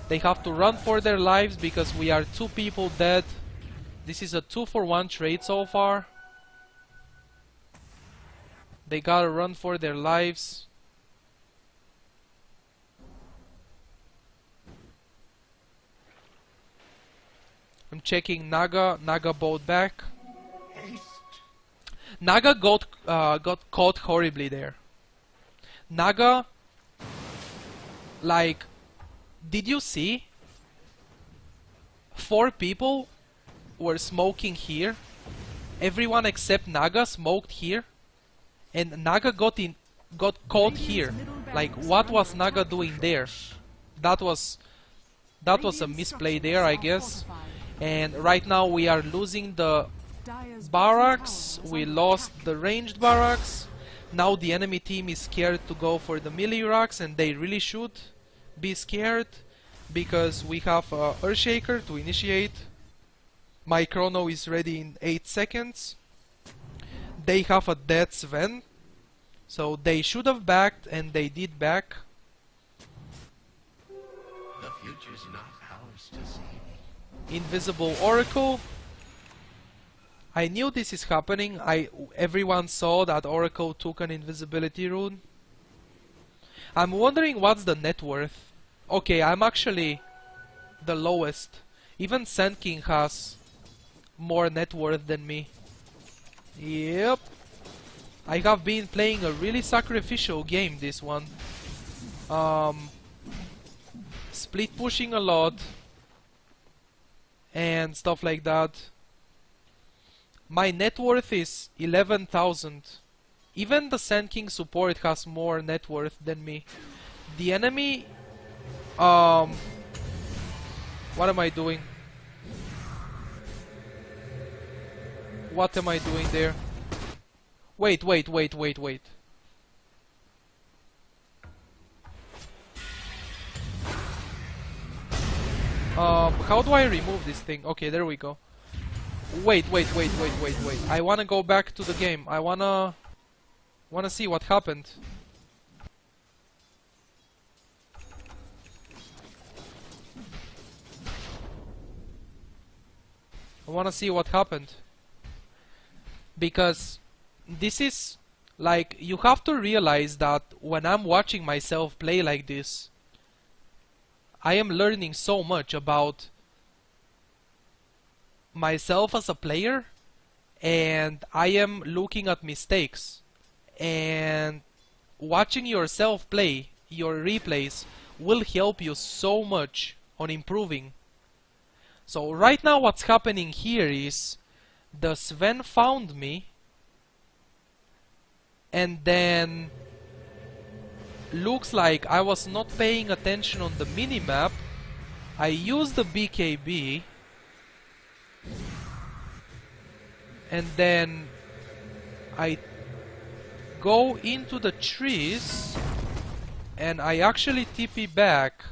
They have to run for their lives because we are 2 people dead. This is a 2-for-1 trade so far. They gotta run for their lives. I'm checking Naga. Naga bought back. Naga got caught horribly there. Naga, like, did you see? 4 people were smoking here. Everyone except Naga smoked here, and Naga got caught here. Like, what was Naga doing there? That was a misplay there, I guess. And right now we are losing the Dire's barracks. bottom tower is We under lost attack. the ranged barracks. Now the enemy team is scared to go for the melee rocks, and they really should be scared, because we have Earthshaker to initiate. My chrono is ready in 8 seconds. They have a dead Sven, so they should have backed, and they did back. The future's not ours to see. Invisible Oracle. I knew this is happening. Everyone saw that Oracle took an invisibility rune. I'm wondering what's the net worth. Okay, I'm actually the lowest. Even Sand King has more net worth than me. Yep. I have been playing a really sacrificial game, this one. Split pushing a lot and stuff like that. My net worth is 11,000. Even the Sand King support has more net worth than me. The enemy... What am I doing? What am I doing there? Wait. How do I remove this thing? Okay, there we go. Wait. I wanna go back to the game. I wanna see what happened. I wanna see what happened. Because this is like, you have to realize that when I'm watching myself play like this, I am learning so much about myself as a player, and I am looking at mistakes, and watching yourself play your replays will help you so much on improving. So right now what's happening here is the Sven found me, and then looks like I was not paying attention on the minimap. I used the BKB, and then I go into the trees, and I actually TP back.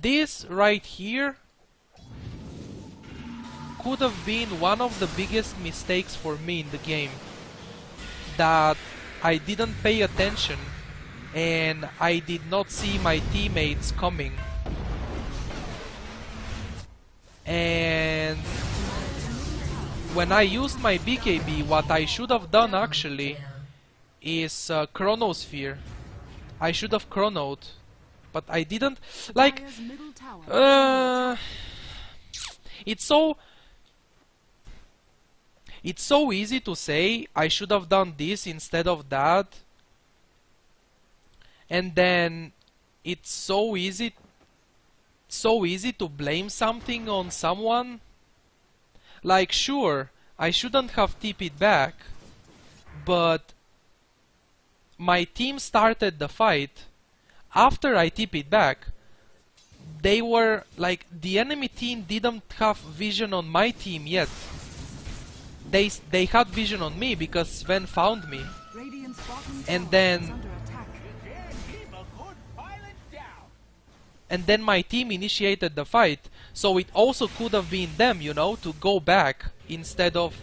This right here could have been one of the biggest mistakes for me in the game, that I didn't pay attention and I did not see my teammates coming. And when I used my BKB, what I should have done actually is Chronosphere. I should have chronoed, but I didn't. Like, Dire's middle tower is under attack. it's so easy to say I should have done this instead of that, and then it's so easy to blame something on someone. Like, sure, I shouldn't have TP'd back, but my team started the fight after I TP'd back. They were like, the enemy team didn't have vision on my team yet. They had vision on me because Sven found me. Radiant's bottom And tower then- is under attack. And then my team initiated the fight, so it also could have been them, you know, to go back instead of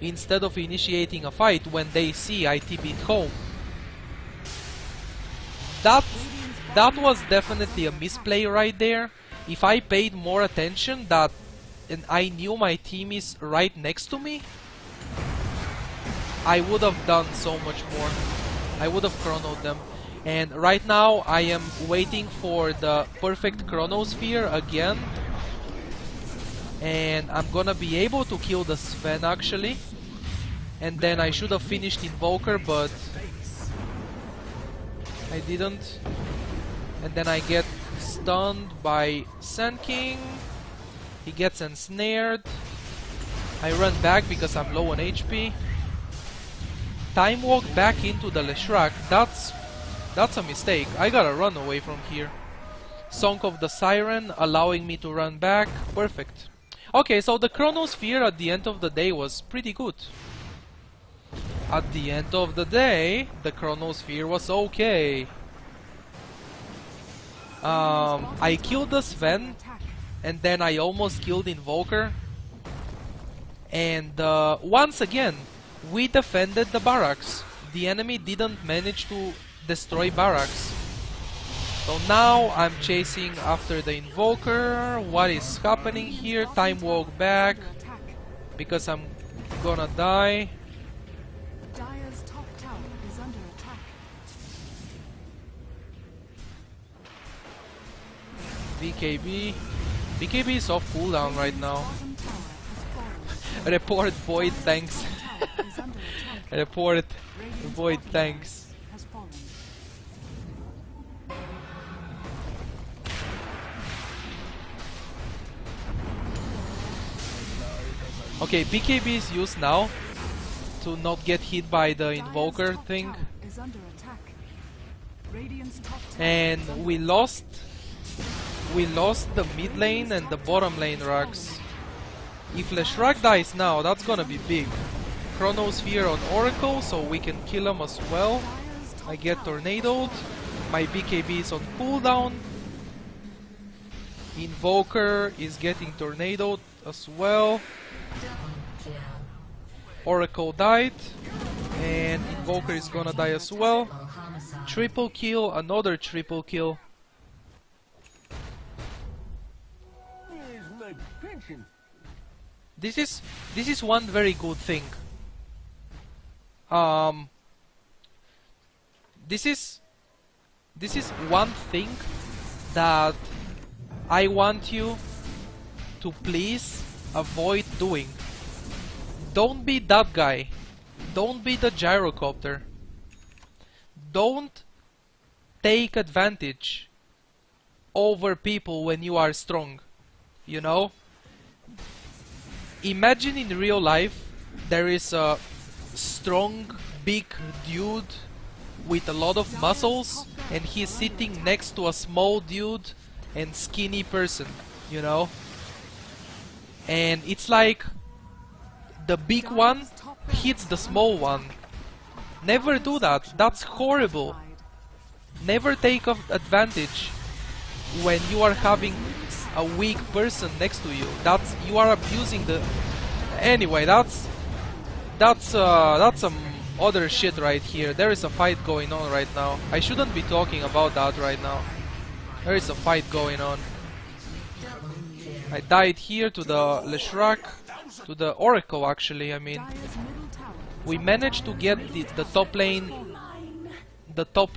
initiating a fight when they see I TP'd home. That was definitely a misplay right there. If I paid more attention and I knew my team is right next to me, I would have done so much more. I would have chronoed them. And right now I am waiting for the perfect chronosphere again. And I'm gonna be able to kill the Sven actually. And then I should have finished Invoker, but I didn't. And then I get stunned by Sand King. He gets ensnared. I run back because I'm low on HP. Time walk back into the Leshrac. That's a mistake. I gotta run away from here. Song of the Siren allowing me to run back. Perfect. Okay, so the Chronosphere at the end of the day was pretty good. At the end of the day, the Chronosphere was okay. I killed the Sven, and then I almost killed Invoker. And once again, we defended the barracks. The enemy didn't manage to destroy barracks. So now I'm chasing after the Invoker. What is happening here? Time walk back because I'm gonna die. Dire's top tower is under attack. BKB. BKB is off cooldown right now. Bottom tower has fallen. Report void tanks. Tower is under attack. Report Radiant's void bottom tanks. tower has fallen. Okay, BKB is used now to not get hit by the Dire's Invoker top thing. tower is under attack. Radiant's top tower And is under we lost the mid lane and the bottom lane rugs. If Leshrac dies now, that's gonna be big. Chronosphere on Oracle, so we can kill him as well. Dire's top I get tower tornadoed. My BKB is on cooldown. Invoker is getting tornadoed as well. Oracle died. And Invoker is gonna die as well. Triple kill, another triple kill. This is one very good thing. This is one thing that I want you to please avoid doing. Don't be that guy. Don't be the gyrocopter. Don't take advantage over people when you are strong. You know? Imagine in real life there is a strong, big dude with a lot of muscles and he's sitting next to a small dude and skinny person, you know? And it's like the big one hits the small one. Never do that. That's horrible. Never take advantage when you are having a weak person next to you. You are abusing the. Anyway, that's some other shit right here. There is a fight going on right now. I shouldn't be talking about that right now. There is a fight going on. I died here to the Leshrac, to the Oracle actually. I mean, Dire's middle tower is we under managed to get the top lane, the top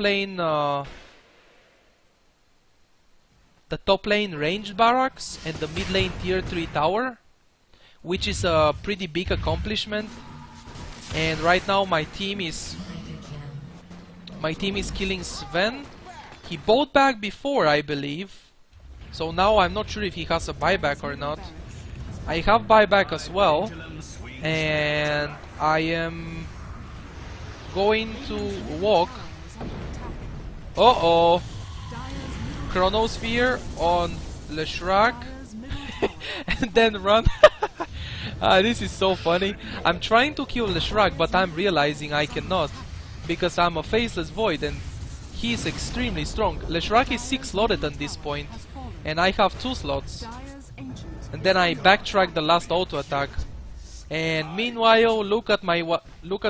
lane ranged barracks and the mid lane tier 3 tower, which is a pretty big accomplishment. And right now my team is killing Sven. He bought back before, I believe. So now I'm not sure if he has a buyback or not. I have buyback as well. And I am going to walk. Uh-oh. Chronosphere on Leshrac. And then run. This is so funny. I'm trying to kill Leshrac, but I'm realizing I cannot. Because I'm a Faceless Void and he's extremely strong. Leshrac is 6 slotted at this point. And I have 2 slots. And then I backtrack the last auto attack. And meanwhile, look at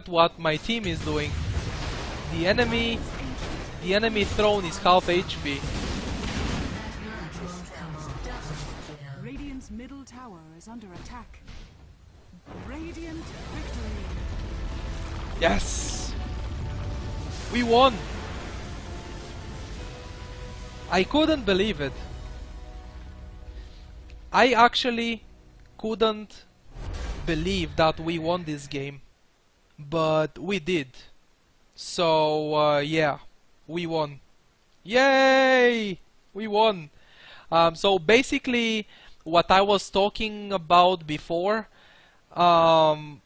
what my team is doing. The enemy throne is half HP. Radiant's middle tower is under attack. Radiant victory. Yes! We won! I couldn't believe it. I actually couldn't believe that we won this game. But we did. So, yeah. We won. Yay! We won! So basically, what I was talking about before, don't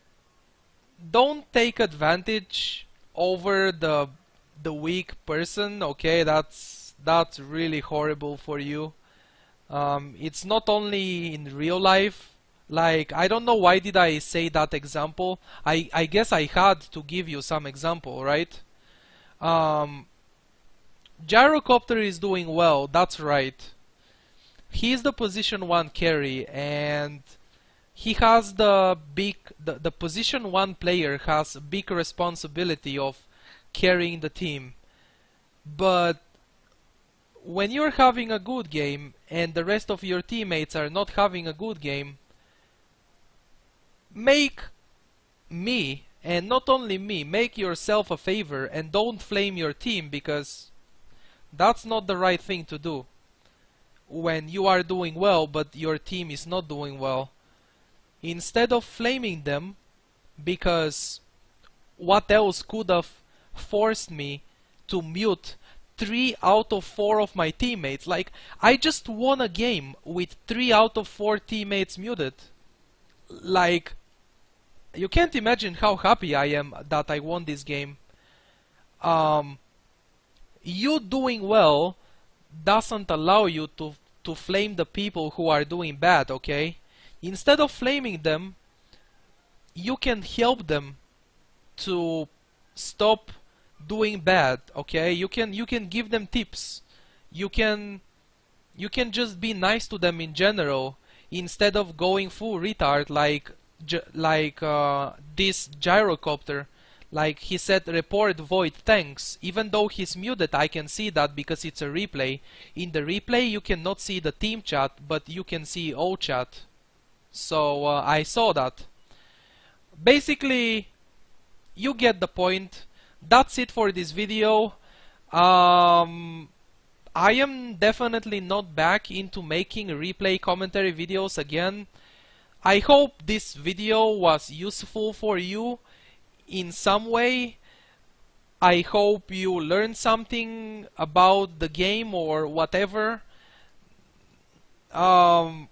take advantage over the weak person, okay? That's really horrible for you. It's not only in real life. Like, I don't know why did I say that example. I guess I had to give you some example, right? Gyrocopter is doing well, that's right. He's the position 1 carry, and he has the position 1 player has a big responsibility of carrying the team. But when you're having a good game and the rest of your teammates are not having a good game, make me, and not only me, make yourself a favor and don't flame your team, because that's not the right thing to do. When you are doing well but your team is not doing well, instead of flaming them, because what else could have forced me to mute 3 out of 4 of my teammates? Like, I just won a game with 3 out of 4 teammates muted. Like, you can't imagine how happy I am that I won this game. You doing well doesn't allow you to flame the people who are doing bad, okay? Instead of flaming them, you can help them to stop doing bad, okay? You can give them tips. You can just be nice to them in general, instead of going full retard like this gyrocopter. Like, he said, report void, thanks. Even though he's muted, I can see that because it's a replay. In the replay, you cannot see the team chat, but you can see O chat. So, I saw that. Basically, you get the point. That's it for this video. I am definitely not back into making replay commentary videos again. I hope this video was useful for you in some way. I hope you learned something about the game or whatever. I'm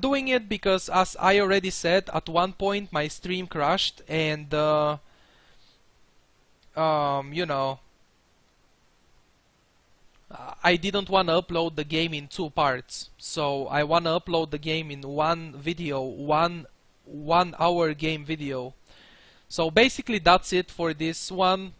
doing it because, as I already said, at one point my stream crashed and you know, I didn't want to upload the game in 2 parts. So I want to upload the game in one video, one hour game video. So basically that's it for this one.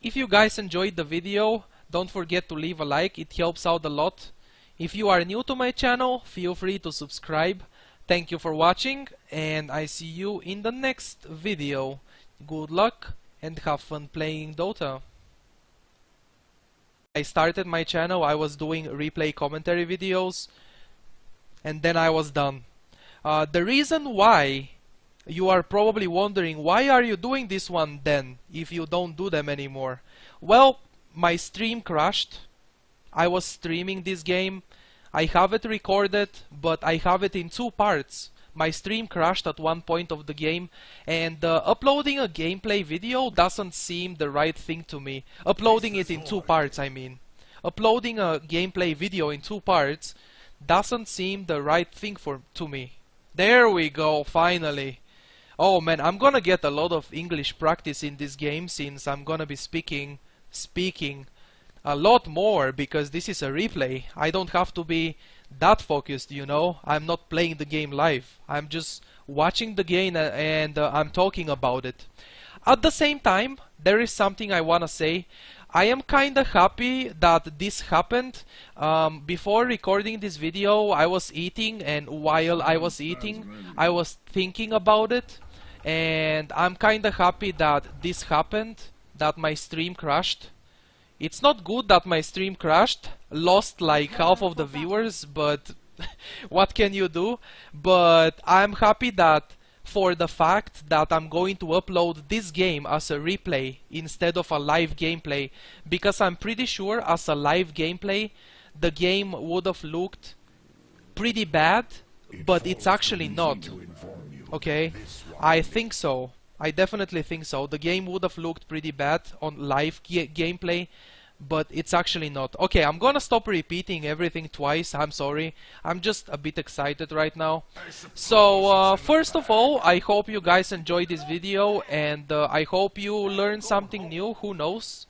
If you guys enjoyed the video, don't forget to leave a like, it helps out a lot. If you are new to my channel, feel free to subscribe. Thank you for watching, and I see you in the next video. Good luck and have fun playing Dota. I started my channel, I was doing replay commentary videos, and then I was done. The reason why, you are probably wondering, why are you doing this one then, if you don't do them anymore? Well, my stream crashed. I was streaming this game. I have it recorded, but I have it in 2 parts. My stream crashed at one point of the game, and uploading a gameplay video doesn't seem the right thing to me. Uploading it in 2 parts, I mean. uploading a gameplay video in 2 parts doesn't seem the right thing to me. There we go, finally. Oh man, I'm gonna get a lot of English practice in this game since I'm gonna be speaking a lot more because this is a replay. I don't have to be that focused, you know. I'm not playing the game live. I'm just watching the game and I'm talking about it. At the same time, there is something I wanna say. I am kinda happy that this happened. Before recording this video, I was eating, and while I was eating, I was thinking about it. And I'm kinda happy that this happened, that my stream crashed. It's not good that my stream crashed, lost like half of the viewers, but what can you do? But I'm happy that for the fact that I'm going to upload this game as a replay instead of a live gameplay, because I'm pretty sure as a live gameplay the game would have looked pretty bad, but it's actually not. Okay, I think so. I definitely think so. The game would have looked pretty bad on live gameplay, but it's actually not. Okay, I'm gonna stop repeating everything twice. I'm sorry. I'm just a bit excited right now. So, first of all, I hope you guys enjoyed this video, and I hope you learned something new. Who knows?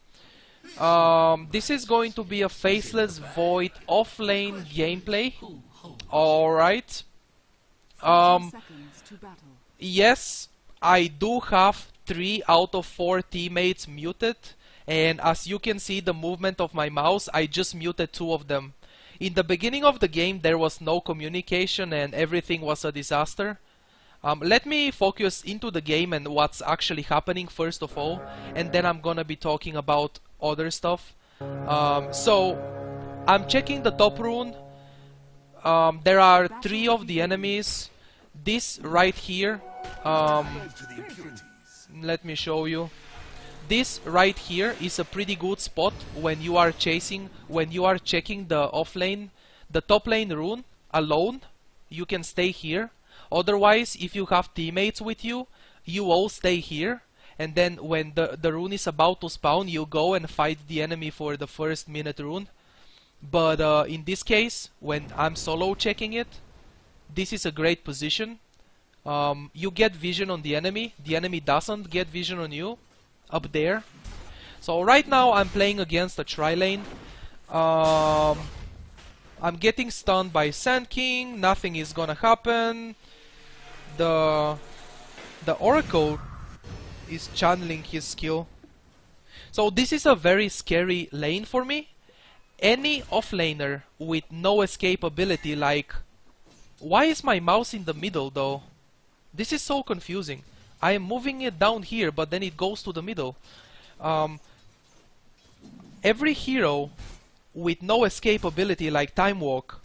This is going to be a Faceless Void offlane gameplay. Alright. Yes, I do have 3 out of 4 teammates muted. And as you can see the movement of my mouse, I just muted 2 of them. In the beginning of the game there was no communication and everything was a disaster. Let me focus into the game and what's actually happening first of all, and then I'm gonna be talking about other stuff. So I'm checking the top rune. There are 3 of the enemies. This right here, let me show you. This right here is a pretty good spot when you are checking the offlane, the top lane rune alone. You can stay here. Otherwise, if you have teammates with you, you all stay here. And then when the rune is about to spawn, you go and fight the enemy for the first minute rune. But in this case, when I'm solo checking it, this is a great position. You get vision on the enemy doesn't get vision on you. Up there. So right now I'm playing against a tri-lane. I'm getting stunned by Sand King. Nothing is gonna happen. The Oracle is channeling his skill. So this is a very scary lane for me. Any offlaner with no escape ability, like, why is my mouse in the middle though? This is so confusing. I am moving it down here, but then it goes to the middle. Every hero with no escape ability, like Time Walk,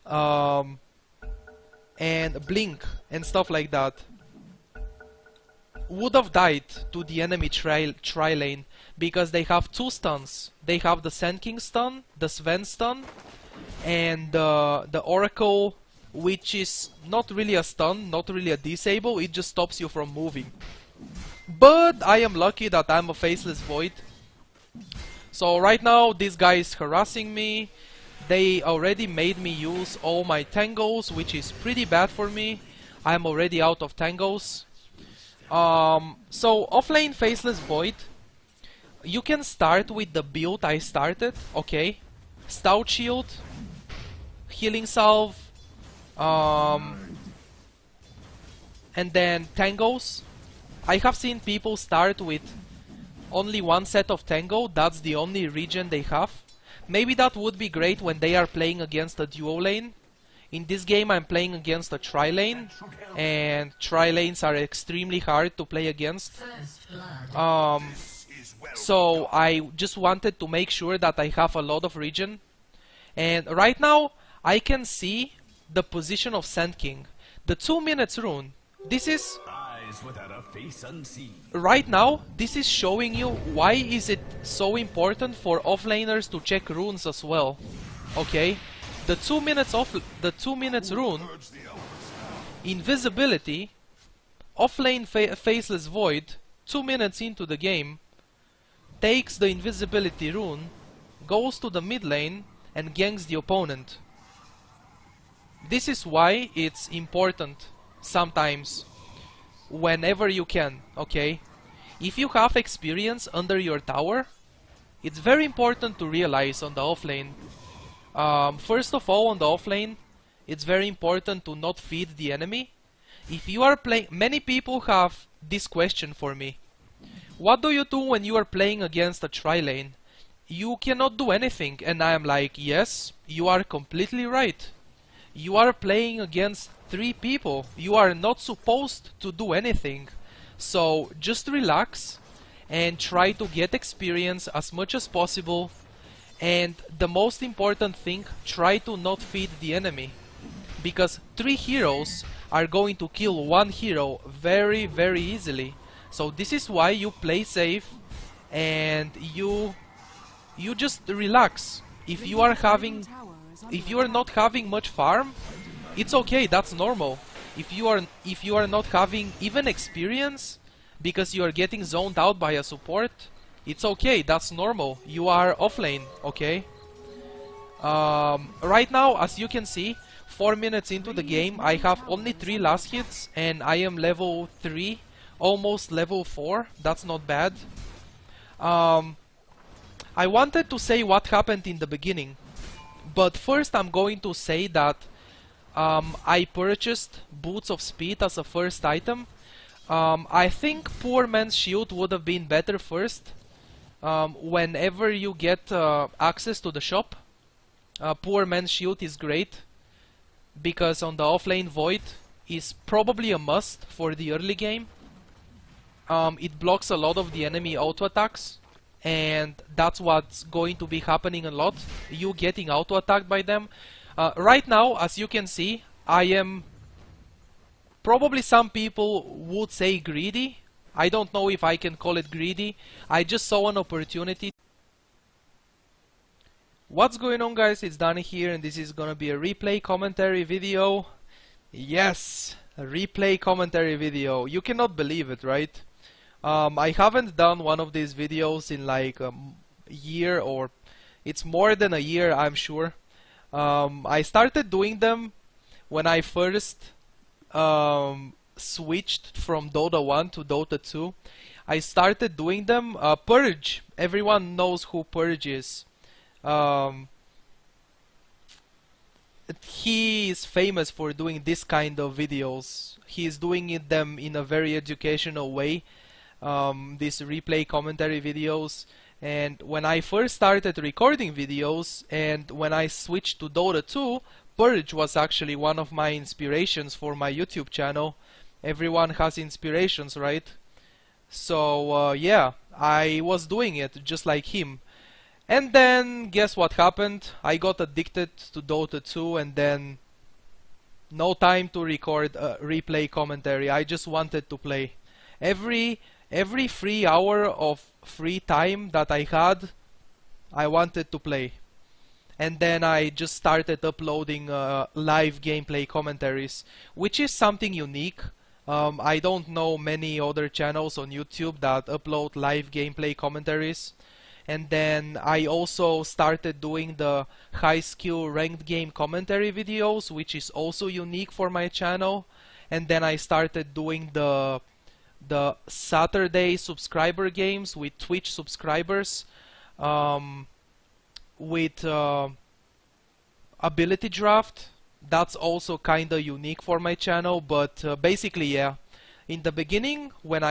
and Blink, and stuff like that, would have died to the enemy tri-lane, because they have 2 stuns. They have the Sand King stun, the Sven stun, and the Oracle, which is not really a stun, not really a disable, it just stops you from moving. But I am lucky that I'm a Faceless Void. So right now this guy is harassing me. They already made me use all my tangos, which is pretty bad for me. I'm already out of tangos. So offlane Faceless Void, you can start with the build I started, okay? Stout Shield, Healing Salve, and then tangos. I have seen people start with only 1 set of tango. That's the only regen they have. Maybe that would be great when they are playing against a duo lane. In this game I'm playing against a tri-lane, and tri-lanes are extremely hard to play against. So I just wanted to make sure that I have a lot of regen. And right now I can see the position of Sand King. The 2 minutes rune. This is right now, this is showing you why is it so important for offlaners to check runes as well. Okay? The 2 minutes rune, invisibility, offlane Faceless Void, 2 minutes into the game, takes the invisibility rune, goes to the mid lane and ganks the opponent. This is why it's important sometimes, whenever you can, okay? If you have experience under your tower, it's very important to realize on the offlane. First of all, on the offlane, it's very important to not feed the enemy. If you are playing, many people have this question for me. What do you do when you are playing against a tri-lane? You cannot do anything. And I am like, yes, you are completely right. You are playing against 3 people. You are not supposed to do anything. So just relax and try to get experience as much as possible. And the most important thing, try to not feed the enemy. Because 3 heroes are going to kill 1 hero very, very easily. So this is why you play safe and you just relax. If you are not having much farm, it's okay, that's normal. If you are not having even experience because you are getting zoned out by a support, it's okay, that's normal. You are offlane, okay? Right now, as you can see, 4 minutes into the game, I have only 3 last hits and I am level 3, almost level 4. That's not bad. I wanted to say what happened in the beginning, but first I'm going to say that I purchased Boots of Speed as a first item. I think Poor Man's Shield would have been better first. Whenever you get access to the shop, Poor Man's Shield is great, because on the offlane Void is probably a must for the early game. It blocks a lot of the enemy auto attacks, and that's what's going to be happening a lot, you getting auto attacked by them. Right now, as you can see, I am probably, some people would say, greedy. I don't know if I can call it greedy. I just saw an opportunity. What's going on, guys? It's Danny here, and this is gonna be a replay commentary video. Yes, a replay commentary video. You cannot believe it, right? I haven't done one of these videos in like a year, or it's more than a year, I'm sure. I started doing them when I first switched from Dota 1 to Dota 2. I started doing them. Purge, everyone knows who Purge is. He is famous for doing this kind of videos. He is doing them in a very educational way, these replay commentary videos. And when I first started recording videos, and when I switched to Dota 2, Purge was actually one of my inspirations for my YouTube channel. Everyone has inspirations, right? So yeah, I was doing it just like him. And then, guess what happened? I got addicted to Dota 2, and then no time to record replay commentary. I just wanted to play. Every free hour of free time that I had, I wanted to play. And then I just started uploading live gameplay commentaries, which is something unique. I don't know many other channels on YouTube that upload live gameplay commentaries. And then I also started doing the high skill ranked game commentary videos, which is also unique for my channel. And then I started doing the Saturday subscriber games with Twitch subscribers, with ability draft. That's also kinda unique for my channel, but basically, yeah. In the beginning, when I